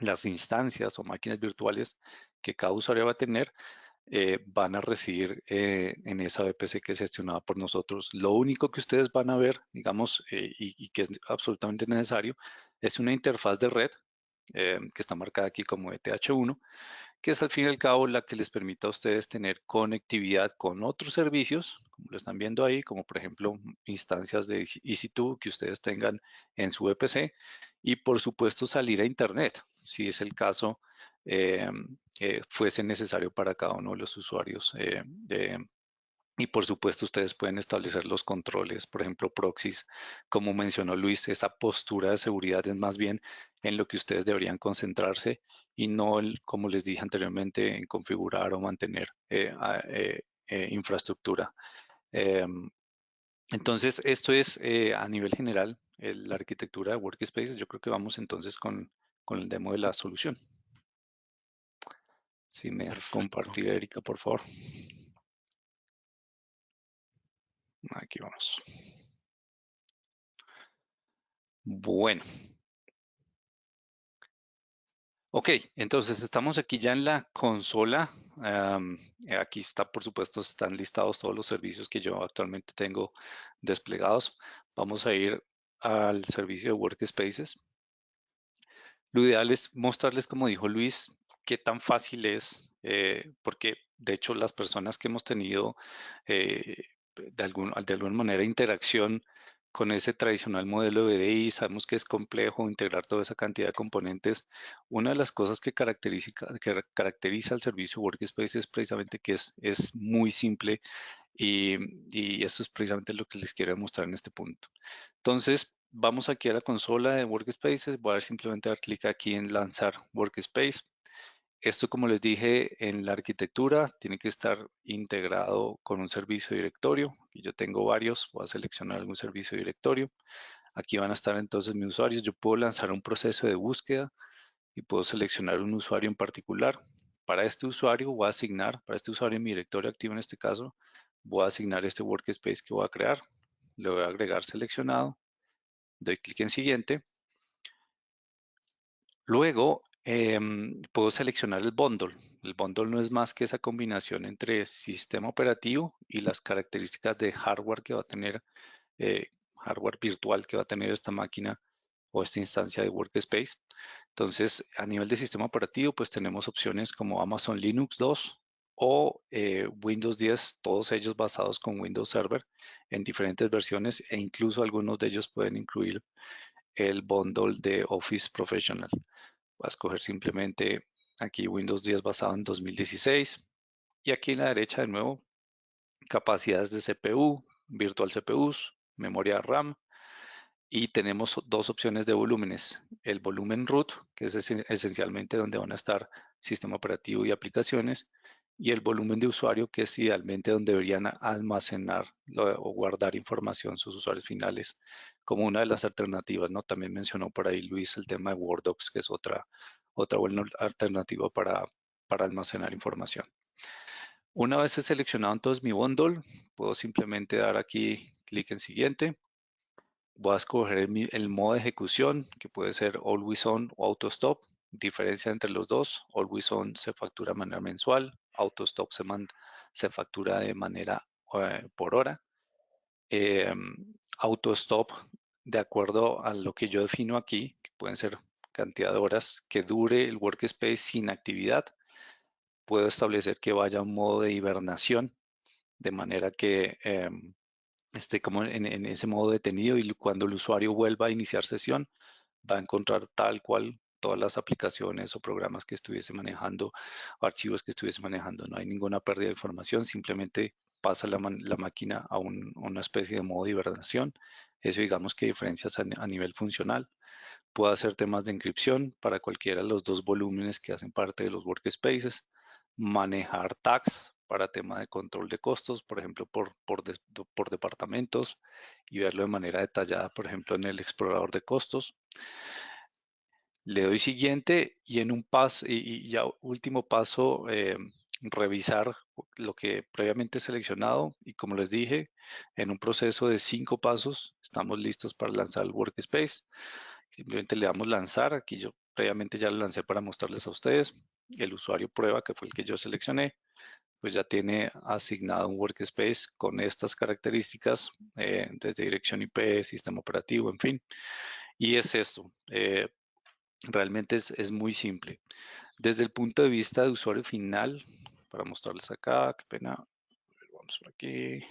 las instancias o máquinas virtuales que cada usuario va a tener van a residir en esa VPC que es gestionada por nosotros. Lo único que ustedes van a ver, digamos, y que es absolutamente necesario, es una interfaz de red que está marcada aquí como ETH1, que es al fin y al cabo la que les permite a ustedes tener conectividad con otros servicios, como lo están viendo ahí, como por ejemplo instancias de EC2 que ustedes tengan en su VPC y por supuesto salir a Internet, si es el caso, eh, fuese necesario para cada uno de los usuarios y por supuesto ustedes pueden establecer los controles, por ejemplo, proxies, como mencionó Luis, esa postura de seguridad es más bien en lo que ustedes deberían concentrarse y no, como les dije anteriormente, en configurar o mantener infraestructura. Entonces, esto es a nivel general la arquitectura de Workspaces. Yo creo que vamos entonces con el demo de la solución. Si me dejas Perfecto. compartir, Erika, por favor. Aquí vamos. Bueno. Ok, entonces estamos aquí ya en la consola. Aquí está, por supuesto, están listados todos los servicios que yo actualmente tengo desplegados. Vamos a ir al servicio de Workspaces. Lo ideal es mostrarles, como dijo Luis, qué tan fácil es, porque de hecho las personas que hemos tenido eh, de alguna manera interacción con ese tradicional modelo de BDI, sabemos que es complejo integrar toda esa cantidad de componentes. Una de las cosas que caracteriza al servicio Workspace es precisamente que es muy simple y eso es precisamente lo que les quiero mostrar en este punto. Entonces, vamos aquí a la consola de Workspaces. Voy a simplemente dar clic aquí en lanzar Workspace Esto, como les dije, en la arquitectura tiene que estar integrado con un servicio directorio. Y yo tengo varios, voy a seleccionar algún servicio directorio. Aquí van a estar entonces mis usuarios. Yo puedo lanzar un proceso de búsqueda y puedo seleccionar un usuario en particular. Para este usuario voy a asignar, para este usuario en mi directorio activo en este caso, voy a asignar este workspace que voy a crear. Le voy a agregar seleccionado, doy clic en siguiente. Luego puedo seleccionar el bundle. El bundle no es más que esa combinación entre sistema operativo y las características de hardware que va a tener, hardware virtual que va a tener esta máquina o esta instancia de workspace. Entonces, a nivel de sistema operativo, pues tenemos opciones como Amazon Linux 2 o Windows 10, todos ellos basados con Windows Server en diferentes versiones e incluso algunos de ellos pueden incluir el bundle de Office Professional. Voy a escoger simplemente aquí Windows 10 basado en 2016 y aquí en la derecha de nuevo capacidades de CPU, virtual CPUs, memoria RAM y tenemos dos opciones de volúmenes. El volumen root, que es esencialmente donde van a estar sistema operativo y aplicaciones, y el volumen de usuario, que es idealmente donde deberían almacenar o guardar información sus usuarios finales, como una de las alternativas, ¿no? También mencionó por ahí Luis el tema de WordDocs, que es otra buena alternativa para almacenar información. Una vez he seleccionado entonces mi bundle, puedo simplemente dar aquí clic en siguiente. Voy a escoger el modo de ejecución, que puede ser Always On o Auto Stop. Diferencia entre los dos, Always On se factura de manera mensual, Auto Stop se factura de manera por hora. Auto Stop, de acuerdo a lo que yo defino aquí, que pueden ser cantidad de horas que dure el workspace sin actividad, puedo establecer que vaya a un modo de hibernación, de manera que esté como en ese modo detenido y cuando el usuario vuelva a iniciar sesión, va a encontrar tal cual todas las aplicaciones o programas que estuviese manejando, o archivos que estuviese manejando. No hay ninguna pérdida de información, simplemente pasa la máquina a una especie de modo de hibernación. Eso digamos que diferencias a nivel funcional. Puedo hacer temas de encripción para cualquiera de los dos volúmenes que hacen parte de los workspaces. Manejar tags para tema de control de costos, por ejemplo, por departamentos y verlo de manera detallada, por ejemplo, en el explorador de costos. Le doy siguiente y en un paso, y ya último paso, revisar lo que previamente he seleccionado y como les dije, en un proceso de 5 pasos estamos listos para lanzar el workspace. Simplemente le damos lanzar, aquí yo previamente ya lo lancé para mostrarles a ustedes. El usuario prueba, que fue el que yo seleccioné, pues ya tiene asignado un workspace con estas características, desde dirección IP, sistema operativo, en fin. Y es esto. Realmente es muy simple. Desde el punto de vista de usuario final, para mostrarles acá, qué pena, vamos por aquí.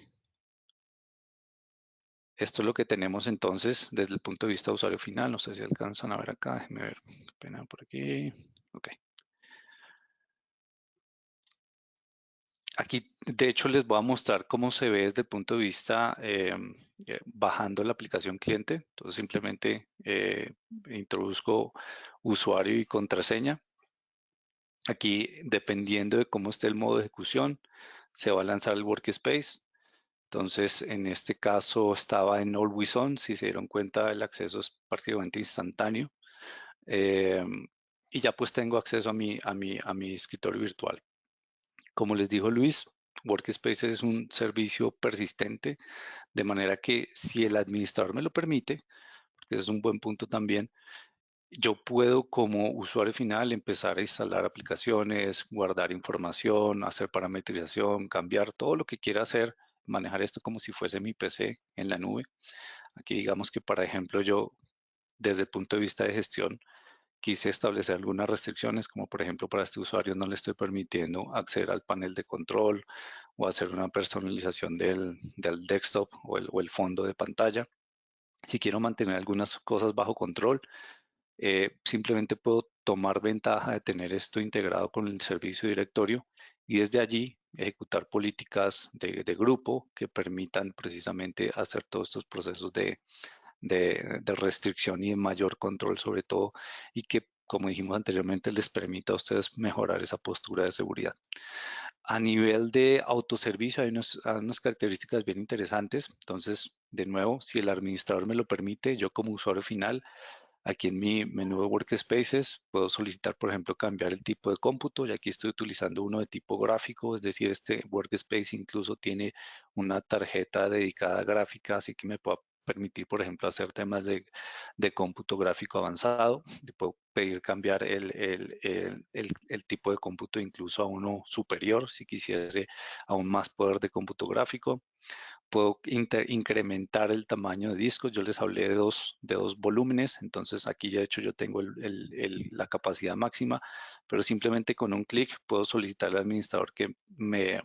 Esto es lo que tenemos entonces desde el punto de vista de usuario final. No sé si alcanzan a ver acá, déjenme ver, qué pena por aquí. Ok. Aquí, de hecho, les voy a mostrar cómo se ve desde el punto de vista bajando la aplicación cliente. Entonces, simplemente introduzco usuario y contraseña. Aquí, dependiendo de cómo esté el modo de ejecución, se va a lanzar el workspace. Entonces, en este caso estaba en Always On. Si se dieron cuenta, el acceso es prácticamente instantáneo. Y ya pues tengo acceso a mi escritorio virtual. Como les dijo Luis, Workspace es un servicio persistente, de manera que si el administrador me lo permite, porque es un buen punto también, yo puedo como usuario final empezar a instalar aplicaciones, guardar información, hacer parametrización, cambiar todo lo que quiera hacer, manejar esto como si fuese mi PC en la nube. Aquí digamos que, por ejemplo, yo desde el punto de vista de gestión quise establecer algunas restricciones, como por ejemplo para este usuario no le estoy permitiendo acceder al panel de control o hacer una personalización del desktop o el fondo de pantalla. Si quiero mantener algunas cosas bajo control, simplemente puedo tomar ventaja de tener esto integrado con el servicio directorio y desde allí ejecutar políticas de grupo que permitan precisamente hacer todos estos procesos de restricción y de mayor control sobre todo, y que como dijimos anteriormente, les permita a ustedes mejorar esa postura de seguridad. A nivel de autoservicio hay unas características bien interesantes. Entonces, de nuevo, si el administrador me lo permite, yo como usuario final, aquí en mi menú de Workspaces, puedo solicitar, por ejemplo, cambiar el tipo de cómputo. Y aquí estoy utilizando uno de tipo gráfico, es decir, este Workspace incluso tiene una tarjeta dedicada a gráfica, así que me puedo permitir, por ejemplo, hacer temas de cómputo gráfico avanzado. Puedo pedir cambiar el tipo de cómputo incluso a uno superior, si quisiese aún más poder de cómputo gráfico. Puedo incrementar el tamaño de discos. Yo les hablé de dos volúmenes, entonces aquí ya de hecho yo tengo la capacidad máxima, pero simplemente con un clic puedo solicitar al administrador que me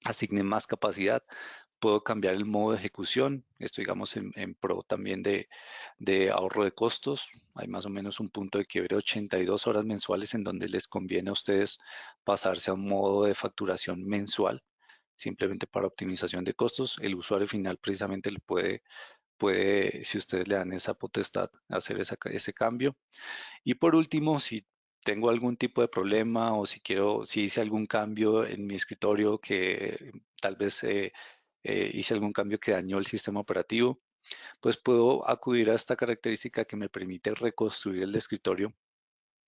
asigne más capacidad. Puedo cambiar el modo de ejecución. Esto digamos en pro también de ahorro de costos. Hay más o menos un punto de quiebre de 82 horas mensuales en donde les conviene a ustedes pasarse a un modo de facturación mensual, simplemente para optimización de costos. El usuario final precisamente le puede, si ustedes le dan esa potestad, hacer ese cambio. Y por último, si tengo algún tipo de problema o si hice algún cambio en mi escritorio que tal vez hice algún cambio que dañó el sistema operativo, pues puedo acudir a esta característica que me permite reconstruir el escritorio.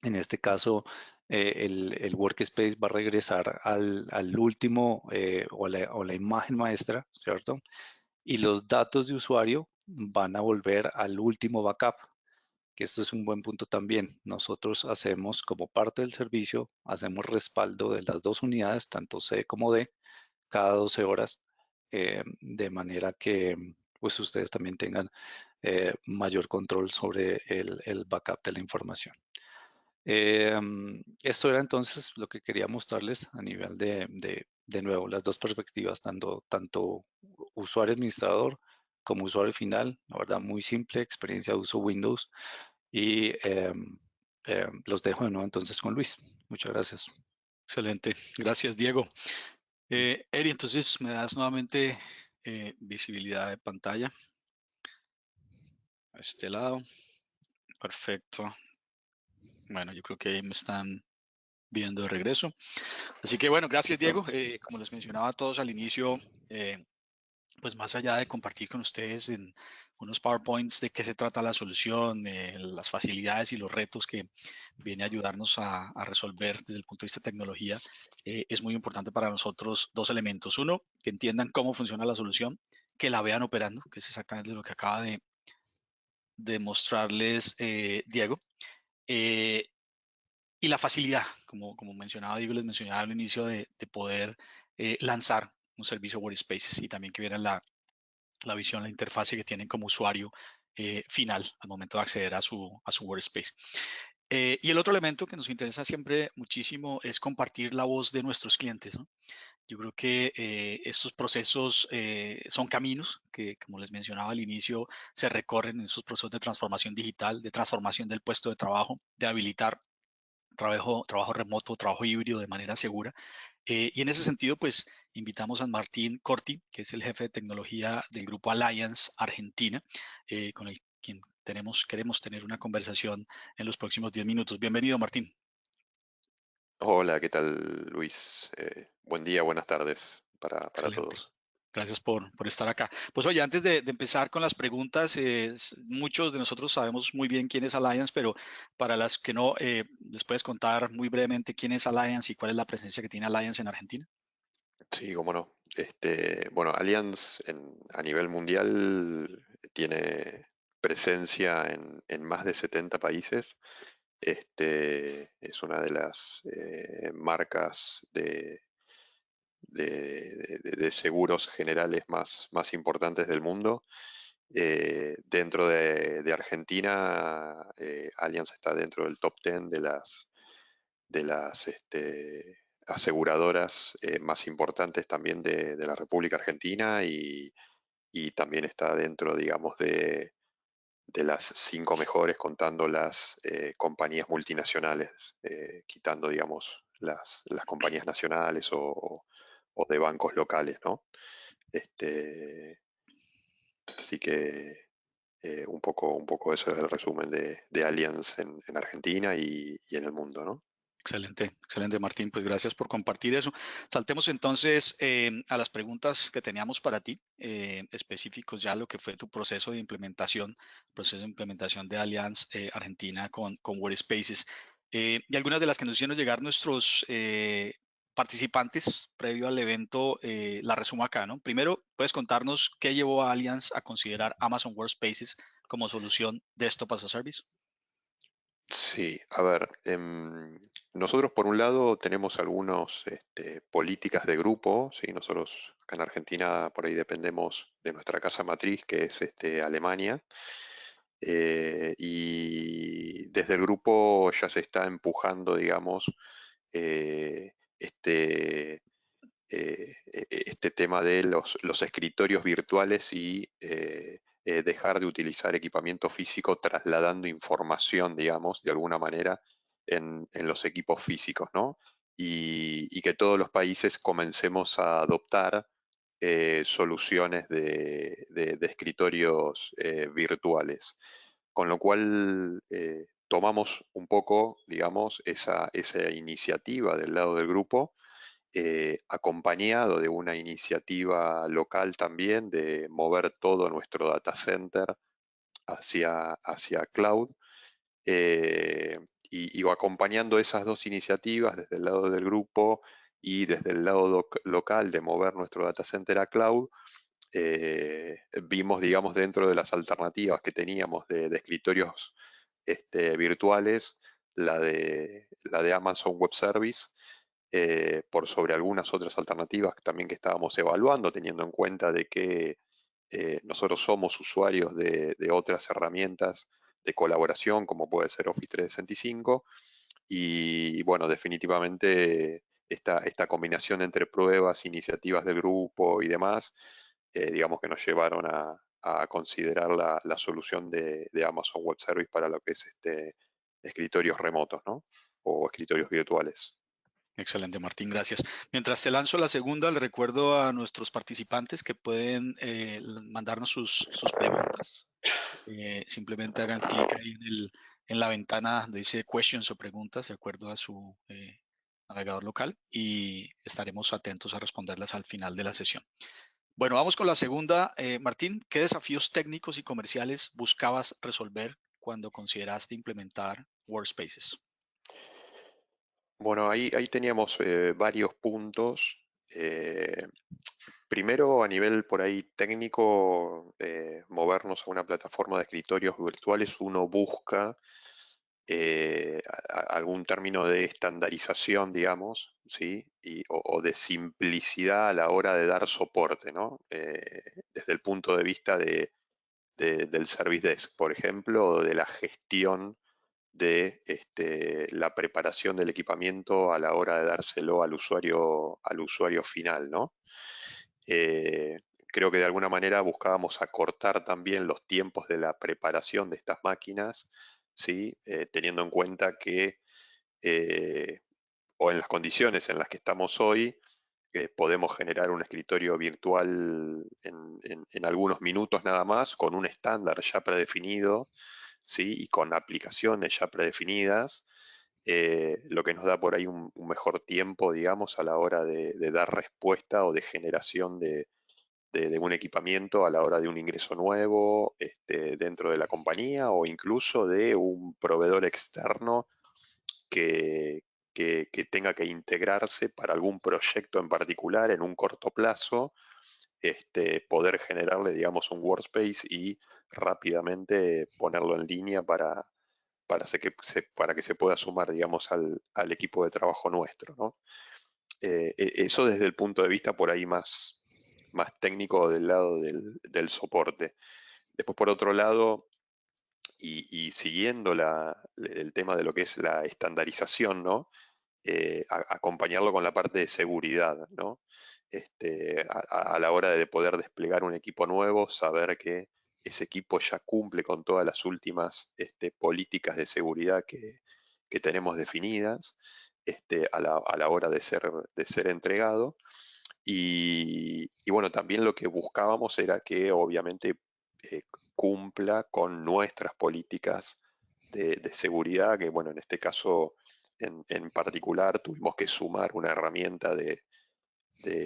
En este caso, el workspace va a regresar al último o la imagen maestra, ¿cierto? Y los datos de usuario van a volver al último backup, que esto es un buen punto también. Nosotros hacemos como parte del servicio, hacemos respaldo de las dos unidades, tanto C como D, cada 12 horas, de manera que pues ustedes también tengan mayor control sobre el backup de la información. Esto era entonces lo que quería mostrarles a nivel de nuevo, las dos perspectivas, tanto usuario administrador como usuario final. La verdad, muy simple, experiencia de uso Windows. Y los dejo de nuevo entonces con Luis. Muchas gracias. Excelente. Gracias, Diego. Eri, entonces me das nuevamente visibilidad de pantalla a este lado. Perfecto. Bueno, yo creo que ahí me están viendo de regreso. Así que bueno, gracias, Diego. Como les mencionaba a todos al inicio, pues más allá de compartir con ustedes en unos PowerPoints de qué se trata la solución, las facilidades y los retos que viene a ayudarnos a resolver desde el punto de vista de tecnología, es muy importante para nosotros dos elementos. Uno, que entiendan cómo funciona la solución, que la vean operando, que es exactamente lo que acaba de mostrarles Diego. Y la facilidad, como mencionaba Diego, les mencionaba al inicio, de poder lanzar un servicio Workspaces y también que vieran la visión, la interfase que tienen como usuario final al momento de acceder a su Workspace. Y el otro elemento que nos interesa siempre muchísimo es compartir la voz de nuestros clientes, ¿no? Yo creo que estos procesos son caminos que, como les mencionaba al inicio, se recorren en esos procesos de transformación digital, de transformación del puesto de trabajo, de habilitar trabajo remoto, trabajo híbrido de manera segura. Y en ese sentido, pues invitamos a Martín Corti, que es el jefe de tecnología del grupo Alliance Argentina, con el quien queremos tener una conversación en los próximos 10 minutos. Bienvenido, Martín. Hola, ¿qué tal, Luis? Buen día, buenas tardes para Excelente. todos. Gracias por estar acá. Pues oye, antes de empezar con las preguntas, muchos de nosotros sabemos muy bien quién es Alliance, pero para las que no, ¿les puedes contar muy brevemente quién es Alliance y cuál es la presencia que tiene Alliance en Argentina? Sí, cómo no. Bueno, Allianz a nivel mundial tiene presencia en más de 70 países. Es una de las marcas de seguros generales más importantes del mundo. Dentro de Argentina, Allianz está dentro del top 10 de las aseguradoras más importantes también de la República Argentina y también está dentro, digamos, de las 5 mejores contando las compañías multinacionales, quitando, digamos, las compañías nacionales o de bancos locales, ¿no? Así que un poco eso es el resumen de Allianz en Argentina y en el mundo, ¿no? Excelente, excelente Martín, pues gracias por compartir eso. Saltemos entonces a las preguntas que teníamos para ti, específicos ya lo que fue tu proceso de implementación de Allianz Argentina con Workspaces. Y algunas de las que nos hicieron llegar nuestros participantes previo al evento, la resumo acá, ¿no? Primero, puedes contarnos qué llevó a Allianz a considerar Amazon Workspaces como solución Desktop as a Service. Sí, a ver, nosotros por un lado tenemos algunas políticas de grupo, ¿sí? Nosotros acá en Argentina por ahí dependemos de nuestra casa matriz, que es Alemania, y desde el grupo ya se está empujando, digamos, eh, este, este tema de los escritorios virtuales y dejar de utilizar equipamiento físico trasladando información, digamos, de alguna manera en los equipos físicos, ¿no? Y que todos los países comencemos a adoptar soluciones de escritorios virtuales. Con lo cual tomamos un poco, digamos, esa iniciativa del lado del grupo, acompañado de una iniciativa local también de mover todo nuestro data center hacia cloud, y acompañando esas dos iniciativas desde el lado del grupo y desde el lado local de mover nuestro data center a cloud. Vimos, digamos, dentro de las alternativas que teníamos de escritorios virtuales, la de Amazon Web Service, por sobre algunas otras alternativas también que estábamos evaluando, teniendo en cuenta de que nosotros somos usuarios de otras herramientas de colaboración, como puede ser Office 365, y bueno, definitivamente esta combinación entre pruebas, iniciativas del grupo y demás, digamos que nos llevaron a considerar la solución de Amazon Web Service para lo que es escritorios remotos, ¿no? O escritorios virtuales. Excelente, Martín, gracias. Mientras te lanzo la segunda, le recuerdo a nuestros participantes que pueden mandarnos sus preguntas. Simplemente hagan clic ahí en la ventana donde dice questions o preguntas de acuerdo a su navegador local y estaremos atentos a responderlas al final de la sesión. Bueno, vamos con la segunda. Martín, ¿qué desafíos técnicos y comerciales buscabas resolver cuando consideraste implementar Workspaces? Bueno, ahí teníamos varios puntos. Primero, a nivel por ahí técnico, movernos a una plataforma de escritorios virtuales, uno busca algún término de estandarización, digamos, ¿sí? O de simplicidad a la hora de dar soporte, ¿no? Desde el punto de vista del Service Desk, por ejemplo, o de la gestión de la preparación del equipamiento a la hora de dárselo al usuario final, ¿no? Creo que de alguna manera buscábamos acortar también los tiempos de la preparación de estas máquinas, ¿sí? Teniendo en cuenta que, o en las condiciones en las que estamos hoy, podemos generar un escritorio virtual en algunos minutos nada más, con un estándar ya predefinido, ¿sí? Y con aplicaciones ya predefinidas, lo que nos da por ahí un mejor tiempo, digamos, a la hora de dar respuesta o de generación de un equipamiento a la hora de un ingreso nuevo dentro de la compañía, o incluso de un proveedor externo que, que tenga que integrarse para algún proyecto en particular en un corto plazo, poder generarle, digamos, un workspace y rápidamente ponerlo en línea para que se pueda sumar, digamos, al equipo de trabajo nuestro, ¿no? Eso desde el punto de vista por ahí más técnico del lado del soporte. Después, por otro lado, y siguiendo el tema de lo que es la estandarización, ¿no? Acompañarlo con la parte de seguridad, ¿no? A la hora de poder desplegar un equipo nuevo, saber que ese equipo ya cumple con todas las últimas políticas de seguridad que tenemos definidas a la hora de ser entregado. Y bueno, también lo que buscábamos era que obviamente cumpla con nuestras políticas de seguridad, que bueno, en este caso en particular tuvimos que sumar una herramienta de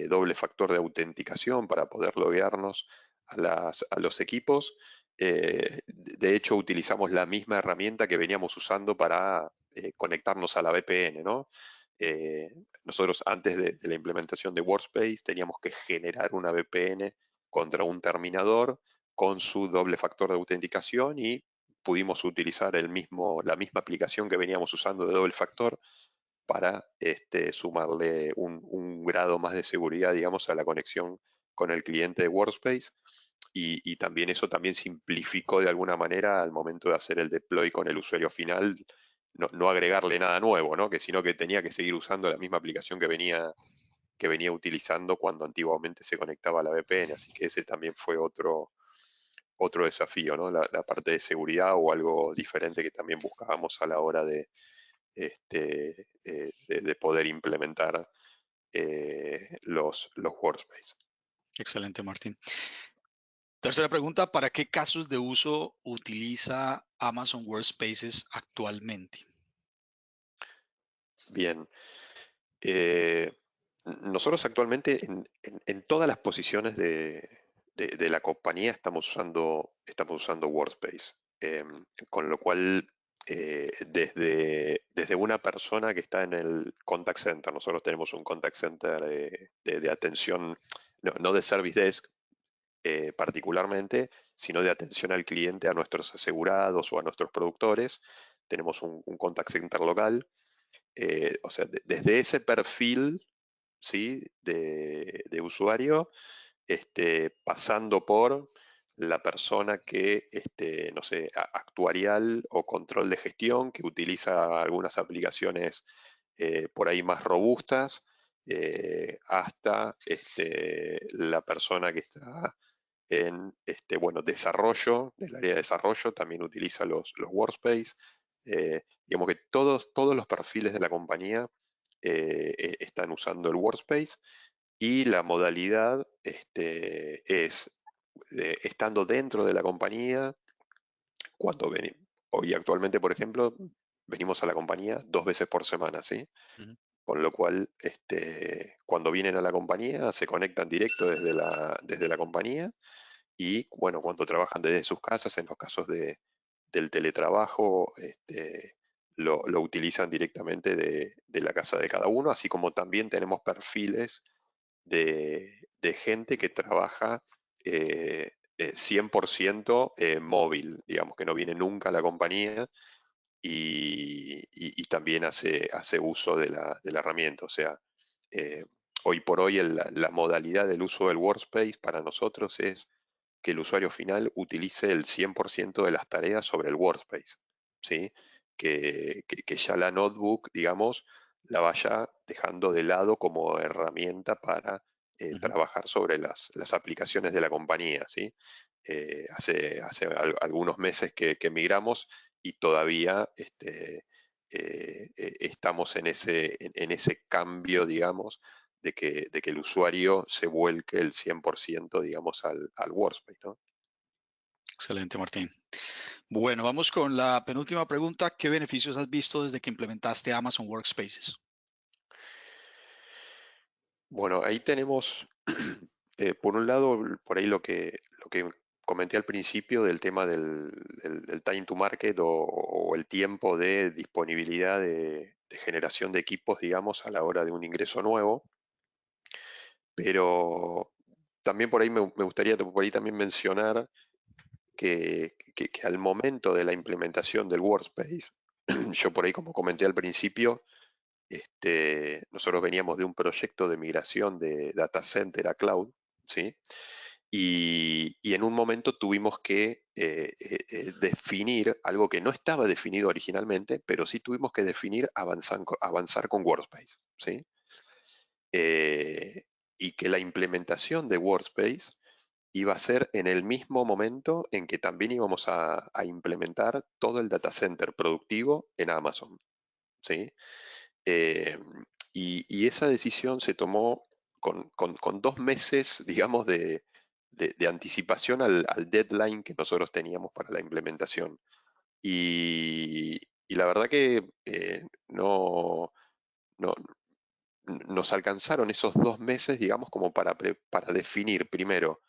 doble factor de autenticación para poder loguearnos a los equipos. De hecho, utilizamos la misma herramienta que veníamos usando para conectarnos a la VPN, ¿no? Nosotros antes de la implementación de Workspace teníamos que generar una VPN contra un terminador con su doble factor de autenticación y pudimos utilizar la misma aplicación que veníamos usando de doble factor para sumarle un grado más de seguridad, digamos, a la conexión con el cliente de Workspace. Y también eso también simplificó de alguna manera al momento de hacer el deploy con el usuario final, no agregarle nada nuevo, ¿no? Sino que tenía que seguir usando la misma aplicación que venía utilizando cuando antiguamente se conectaba a la VPN. Así que ese también fue otro desafío, ¿no? La parte de seguridad o algo diferente que también buscábamos a la hora de poder implementar los workspace. Excelente, Martín. Tercera pregunta, ¿para qué casos de uso utiliza Amazon Workspaces actualmente? Bien. Nosotros actualmente en todas las posiciones de la compañía estamos usando Workspace. Con lo cual, desde una persona que está en el contact center, nosotros tenemos un contact center de atención, no de service desk particularmente, sino de atención al cliente, a nuestros asegurados o a nuestros productores. Tenemos un contact center local. O sea, desde ese perfil, ¿sí? de usuario, pasando por la persona que, no sé, actuarial o control de gestión, que utiliza algunas aplicaciones por ahí más robustas, hasta la persona que está en bueno, desarrollo, del área de desarrollo, también utiliza los Workspace. Digamos que todos los perfiles de la compañía están usando el Workspace y la modalidad es estando dentro de la compañía, cuando hoy actualmente, por ejemplo, venimos a la compañía 2 veces por semana, ¿sí? Ujú. Con lo cual, cuando vienen a la compañía, se conectan directo desde la compañía y, bueno, cuando trabajan desde sus casas, en los casos del teletrabajo, lo utilizan directamente de la casa de cada uno, así como también tenemos perfiles de gente que trabaja 100% móvil, digamos, que no viene nunca a la compañía y también hace uso de la herramienta. O sea, hoy por hoy la modalidad del uso del Workspace para nosotros es que el usuario final utilice el 100% de las tareas sobre el Workspace, ¿sí? Que ya la notebook, digamos, la vaya dejando de lado como herramienta para trabajar sobre las aplicaciones de la compañía, ¿sí? Hace algunos meses que migramos y todavía estamos en ese cambio, digamos, de que el usuario se vuelque el 100%, digamos, al Workspace, ¿no? Excelente, Martín. Bueno, vamos con la penúltima pregunta. ¿Qué beneficios has visto desde que implementaste Amazon Workspaces? Bueno, ahí tenemos, por un lado, por ahí lo que comenté al principio del tema del time to market o el tiempo de disponibilidad de generación de equipos, digamos, a la hora de un ingreso nuevo. Pero también por ahí me gustaría por ahí también mencionar que al momento de la implementación del Workspace, yo por ahí como comenté al principio, nosotros veníamos de un proyecto de migración de data center a cloud, ¿sí? Y en un momento tuvimos que definir algo que no estaba definido originalmente, pero sí tuvimos que definir avanzar con Workspace, ¿sí? Y que la implementación de Workspace iba a ser en el mismo momento en que también íbamos a implementar todo el data center productivo en Amazon, ¿sí? Eh, y esa decisión se tomó con 2 meses, digamos, de anticipación al deadline que nosotros teníamos para la implementación. Y la verdad que no, nos alcanzaron esos 2 meses, digamos, como para definir primero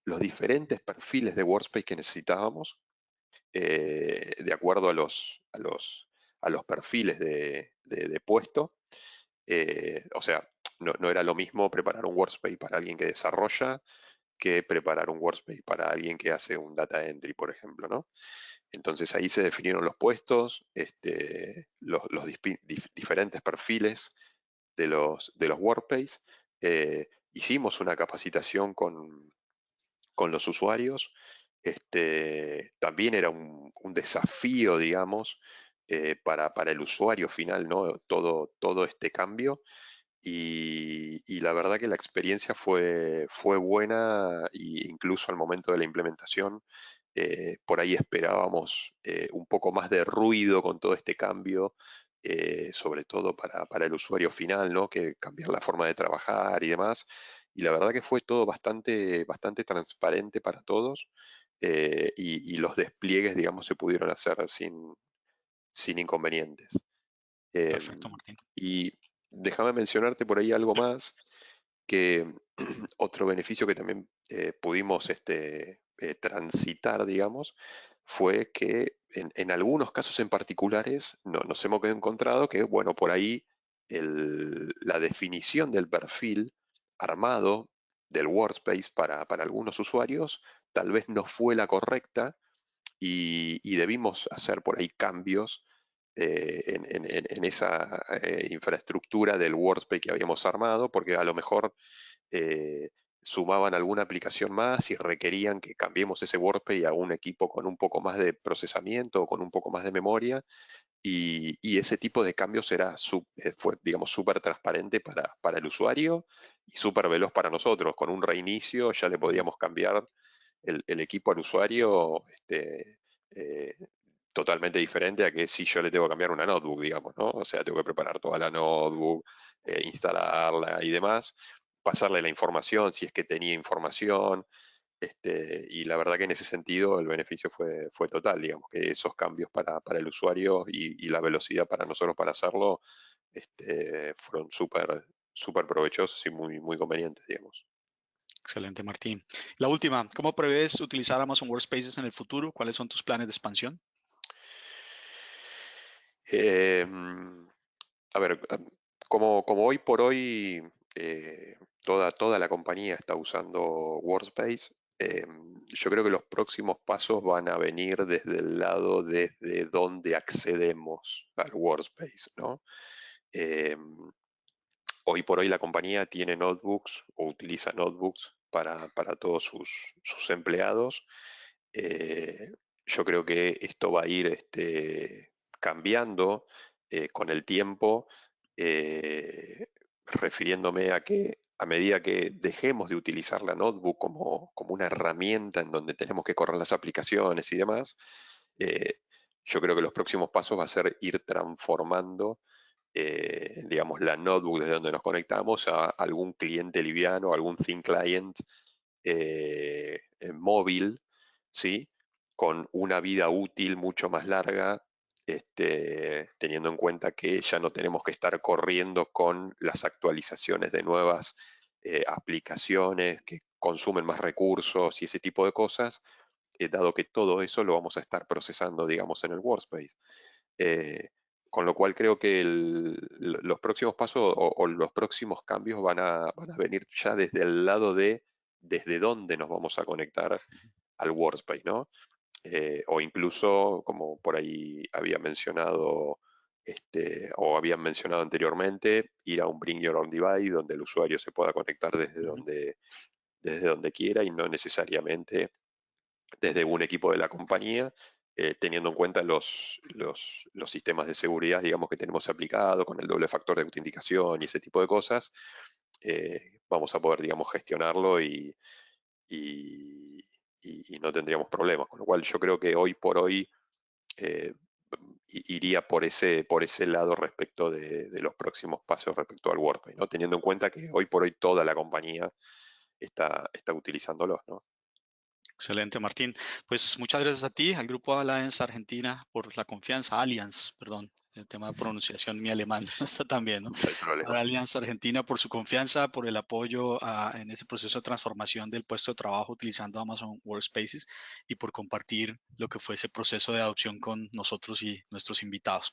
los diferentes perfiles de Workspace que necesitábamos, de acuerdo a los perfiles de puesto. O sea, no era lo mismo preparar un Workspace para alguien que desarrolla que preparar un Workspace para alguien que hace un data entry, por ejemplo, ¿no? Entonces ahí se definieron los puestos, los diferentes perfiles de los Workspace. Hicimos una capacitación con los usuarios. También era un desafío, digamos, para el usuario final, ¿no? Todo este cambio. Y la verdad que la experiencia fue buena, e incluso al momento de la implementación, por ahí esperábamos un poco más de ruido con todo este cambio, sobre todo para el usuario final, ¿no? Que cambiar la forma de trabajar y demás. Y la verdad que fue todo bastante transparente para todos, y los despliegues, digamos, se pudieron hacer sin inconvenientes. Perfecto, Martín. Y déjame mencionarte por ahí algo Sí. más, que otro beneficio que también pudimos transitar, digamos, fue que en algunos casos en particulares nos hemos encontrado que, bueno, por ahí la definición del perfil armado del Workspace para algunos usuarios tal vez no fue la correcta, y debimos hacer por ahí cambios en esa infraestructura del Workspace que habíamos armado, porque a lo mejor eh, sumaban alguna aplicación más y requerían que cambiemos ese Workspace a un equipo con un poco más de procesamiento o con un poco más de memoria, y ese tipo de cambios fue, digamos, súper transparente para el usuario y súper veloz para nosotros. Con un reinicio ya le podíamos cambiar el equipo al usuario, eh, totalmente diferente a que si yo le tengo que cambiar una notebook, digamos, ¿no? O sea, tengo que preparar toda la notebook, instalarla y demás, pasarle la información si es que tenía información. Y la verdad que en ese sentido el beneficio fue total, digamos, que esos cambios para el usuario y la velocidad para nosotros para hacerlo, fueron súper provechosos y muy convenientes, digamos. Excelente, Martín. La última, ¿cómo prevés utilizar Amazon Workspaces en el futuro? ¿Cuáles son tus planes de expansión? A ver, como hoy por hoy toda la compañía está usando Workspace, yo creo que los próximos pasos van a venir desde el lado desde donde accedemos al Workspace, ¿no? Hoy por hoy la compañía tiene notebooks o utiliza notebooks para todos sus empleados. Eh, yo creo que esto va a ir cambiando con el tiempo, refiriéndome a que a medida que dejemos de utilizar la notebook como una herramienta en donde tenemos que correr las aplicaciones y demás, eh, yo creo que los próximos pasos va a ser ir transformando, digamos, la notebook desde donde nos conectamos a algún cliente liviano, algún thin client móvil, ¿sí? Con una vida útil mucho más larga, teniendo en cuenta que ya no tenemos que estar corriendo con las actualizaciones de nuevas aplicaciones que consumen más recursos y ese tipo de cosas, dado que todo eso lo vamos a estar procesando, digamos, en el Workspace. Eh, con lo cual creo que los próximos pasos o los próximos cambios van a venir ya desde el lado de desde dónde nos vamos a conectar al Workspace, ¿no? O incluso, como por ahí había mencionado, o habían mencionado anteriormente, ir a un Bring Your Own Device donde el usuario se pueda conectar desde donde quiera y no necesariamente desde un equipo de la compañía, teniendo en cuenta los sistemas de seguridad, digamos, que tenemos aplicados con el doble factor de autenticación y ese tipo de cosas. Vamos a poder, digamos, gestionarlo y- y no tendríamos problemas. Con lo cual yo creo que hoy por hoy eh, iría por ese lado respecto de los próximos pasos respecto al WordPress, ¿no? Teniendo en cuenta que hoy por hoy toda la compañía está utilizándolos, ¿no? Excelente, Martín. Pues muchas gracias a ti, al Grupo Allianz Argentina, por la confianza. Allianz, perdón, el tema de pronunciación, mi alemán no está tan bien, ¿no? No hay problema. A Allianz Argentina por su confianza, por el apoyo en ese proceso de transformación del puesto de trabajo utilizando Amazon Workspaces y por compartir lo que fue ese proceso de adopción con nosotros y nuestros invitados.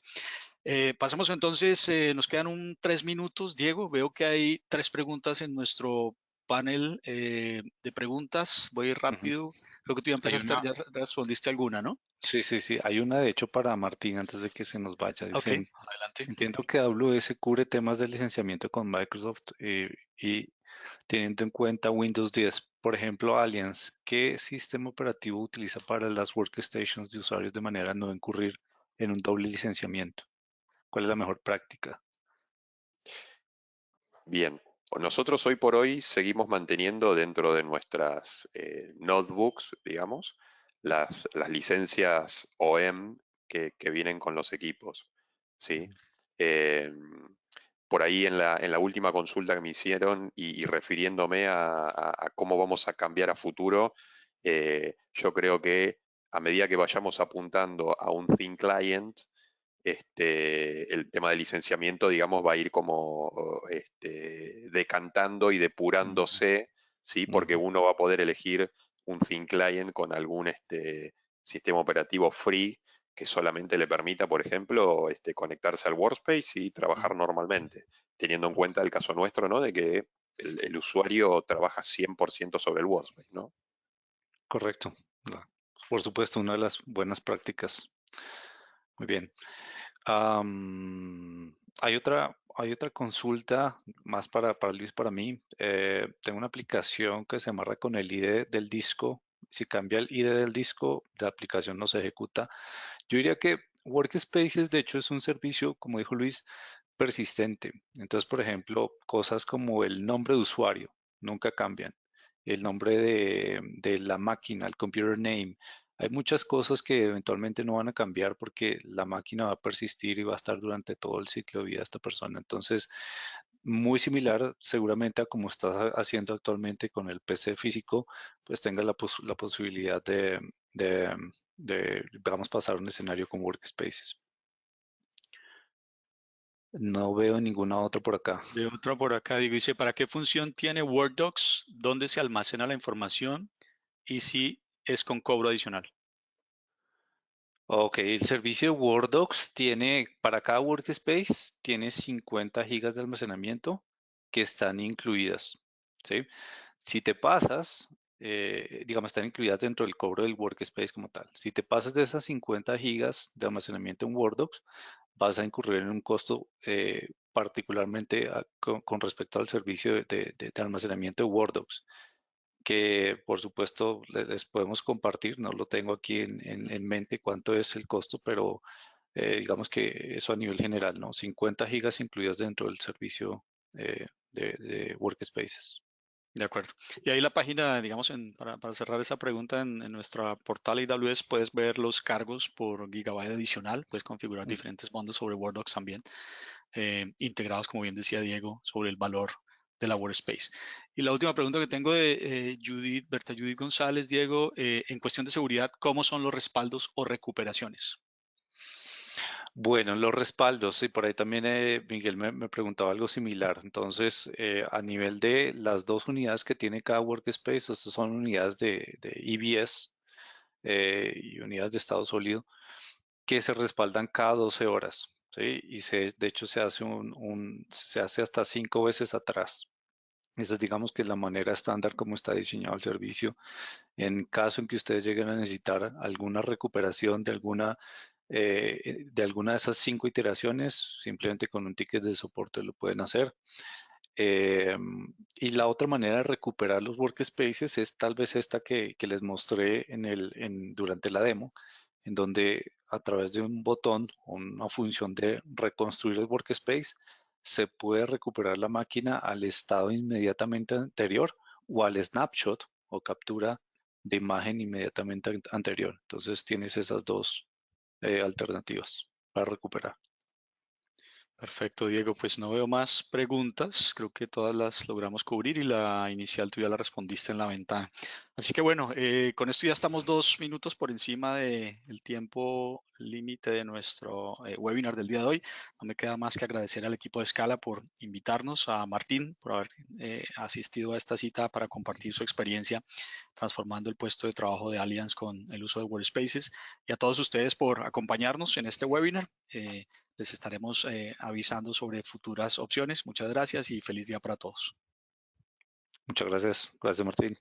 Pasamos entonces, nos quedan 3 minutos. Diego, veo que hay 3 preguntas en nuestro panel de preguntas. Voy rápido. Creo que tú ya Hay empezaste, una, ya respondiste alguna, ¿no? sí, sí, sí, hay una de hecho para Martín antes de que se nos vaya. Ok, Dicen, adelante. entiendo que AWS cubre temas de licenciamiento con Microsoft y teniendo en cuenta Windows 10. Por ejemplo, Allianz, ¿qué sistema operativo utiliza para las workstations de usuarios de manera a no incurrir en un doble licenciamiento? ¿Cuál es la mejor práctica? Bien, nosotros hoy por hoy seguimos manteniendo dentro de nuestras notebooks, digamos, las licencias OEM que vienen con los equipos, ¿sí? Eh, por ahí en la última consulta que me hicieron y refiriéndome a cómo vamos a cambiar a futuro, yo creo que a medida que vayamos apuntando a un thin client, el tema de licenciamiento, digamos, va a ir como decantando y depurándose, ¿sí? Porque Ujú, uno va a poder elegir un thin client con algún sistema operativo free que solamente le permita, por ejemplo, conectarse al workspace y ujú. trabajar normalmente, teniendo en cuenta el caso nuestro, ¿no? De que el usuario trabaja 100% sobre el workspace, ¿no? Correcto. Por supuesto, una de las buenas prácticas. Muy bien. Hay otra consulta más para Luis, para mí. Tengo una aplicación que se amarra con el ID del disco. Si cambia el ID del disco, la aplicación no se ejecuta. Yo diría que Workspaces, de hecho, es un servicio, como dijo Luis, persistente. Entonces, por ejemplo, cosas como el nombre de usuario nunca cambian. El nombre de la máquina, el computer name. Hay muchas cosas que eventualmente no van a cambiar porque la máquina va a persistir y va a estar durante todo el ciclo de vida de esta persona. Entonces, muy similar seguramente a como estás haciendo actualmente con el PC físico, pues tenga la posibilidad de, vamos a pasar a un escenario con Workspaces. No veo ninguna otra por acá. De otro por acá, digo, dice, ¿para qué función tiene Word Docs? ¿Dónde se almacena la información? Y si es con cobro adicional. Ok, el servicio de WordDocs tiene, para cada workspace, tiene 50 gigas de almacenamiento que están incluidas, ¿sí? Si te pasas, digamos, están incluidas dentro del cobro del workspace como tal. Si te pasas de esas 50 gigas de almacenamiento en WordDocs, vas a incurrir en un costo particularmente con respecto al servicio de almacenamiento de WordDocs que por supuesto les podemos compartir, no lo tengo aquí en mente cuánto es el costo, pero digamos que eso a nivel general, ¿no? 50 gigas incluidos dentro del servicio de Workspaces. De acuerdo. Y ahí la página, digamos, para cerrar esa pregunta, en nuestra portal AWS puedes ver los cargos por gigabyte adicional, puedes configurar Mm. diferentes fondos sobre WordDocs también, integrados, como bien decía Diego, sobre el valor de la Workspace. Y la última pregunta que tengo de Berta Judith González, Diego, en cuestión de seguridad, ¿cómo son los respaldos o recuperaciones? Bueno, los respaldos, y por ahí también Miguel me preguntaba algo similar. Entonces, a nivel de las dos unidades que tiene cada Workspace, estas son unidades de EBS y unidades de estado sólido. Que se respaldan cada 12 horas, ¿sí? Y de hecho se hace se hace hasta 5 veces atrás. Esa es, digamos que la manera estándar como está diseñado el servicio. En caso en que ustedes lleguen a necesitar alguna recuperación de alguna de esas 5 iteraciones, simplemente con un ticket de soporte lo pueden hacer. Eh, y la otra manera de recuperar los workspaces es tal vez esta que les mostré durante la demo, en donde a través de un botón o una función de reconstruir el workspace, se puede recuperar la máquina al estado inmediatamente anterior o al snapshot o captura de imagen inmediatamente anterior. Entonces tienes esas dos alternativas para recuperar. Perfecto, Diego. Pues no veo más preguntas. Creo que todas las logramos cubrir y la inicial tú ya la respondiste en la ventana. Así que bueno, con esto ya estamos 2 minutos por encima del tiempo límite de nuestro webinar del día de hoy. No me queda más que agradecer al equipo de Scala por invitarnos, a Martín por haber asistido a esta cita para compartir su experiencia transformando el puesto de trabajo de Allianz con el uso de Workspaces, y a todos ustedes por acompañarnos en este webinar. Les estaremos avisando sobre futuras opciones. Muchas gracias y feliz día para todos. Muchas gracias. Gracias, Martín.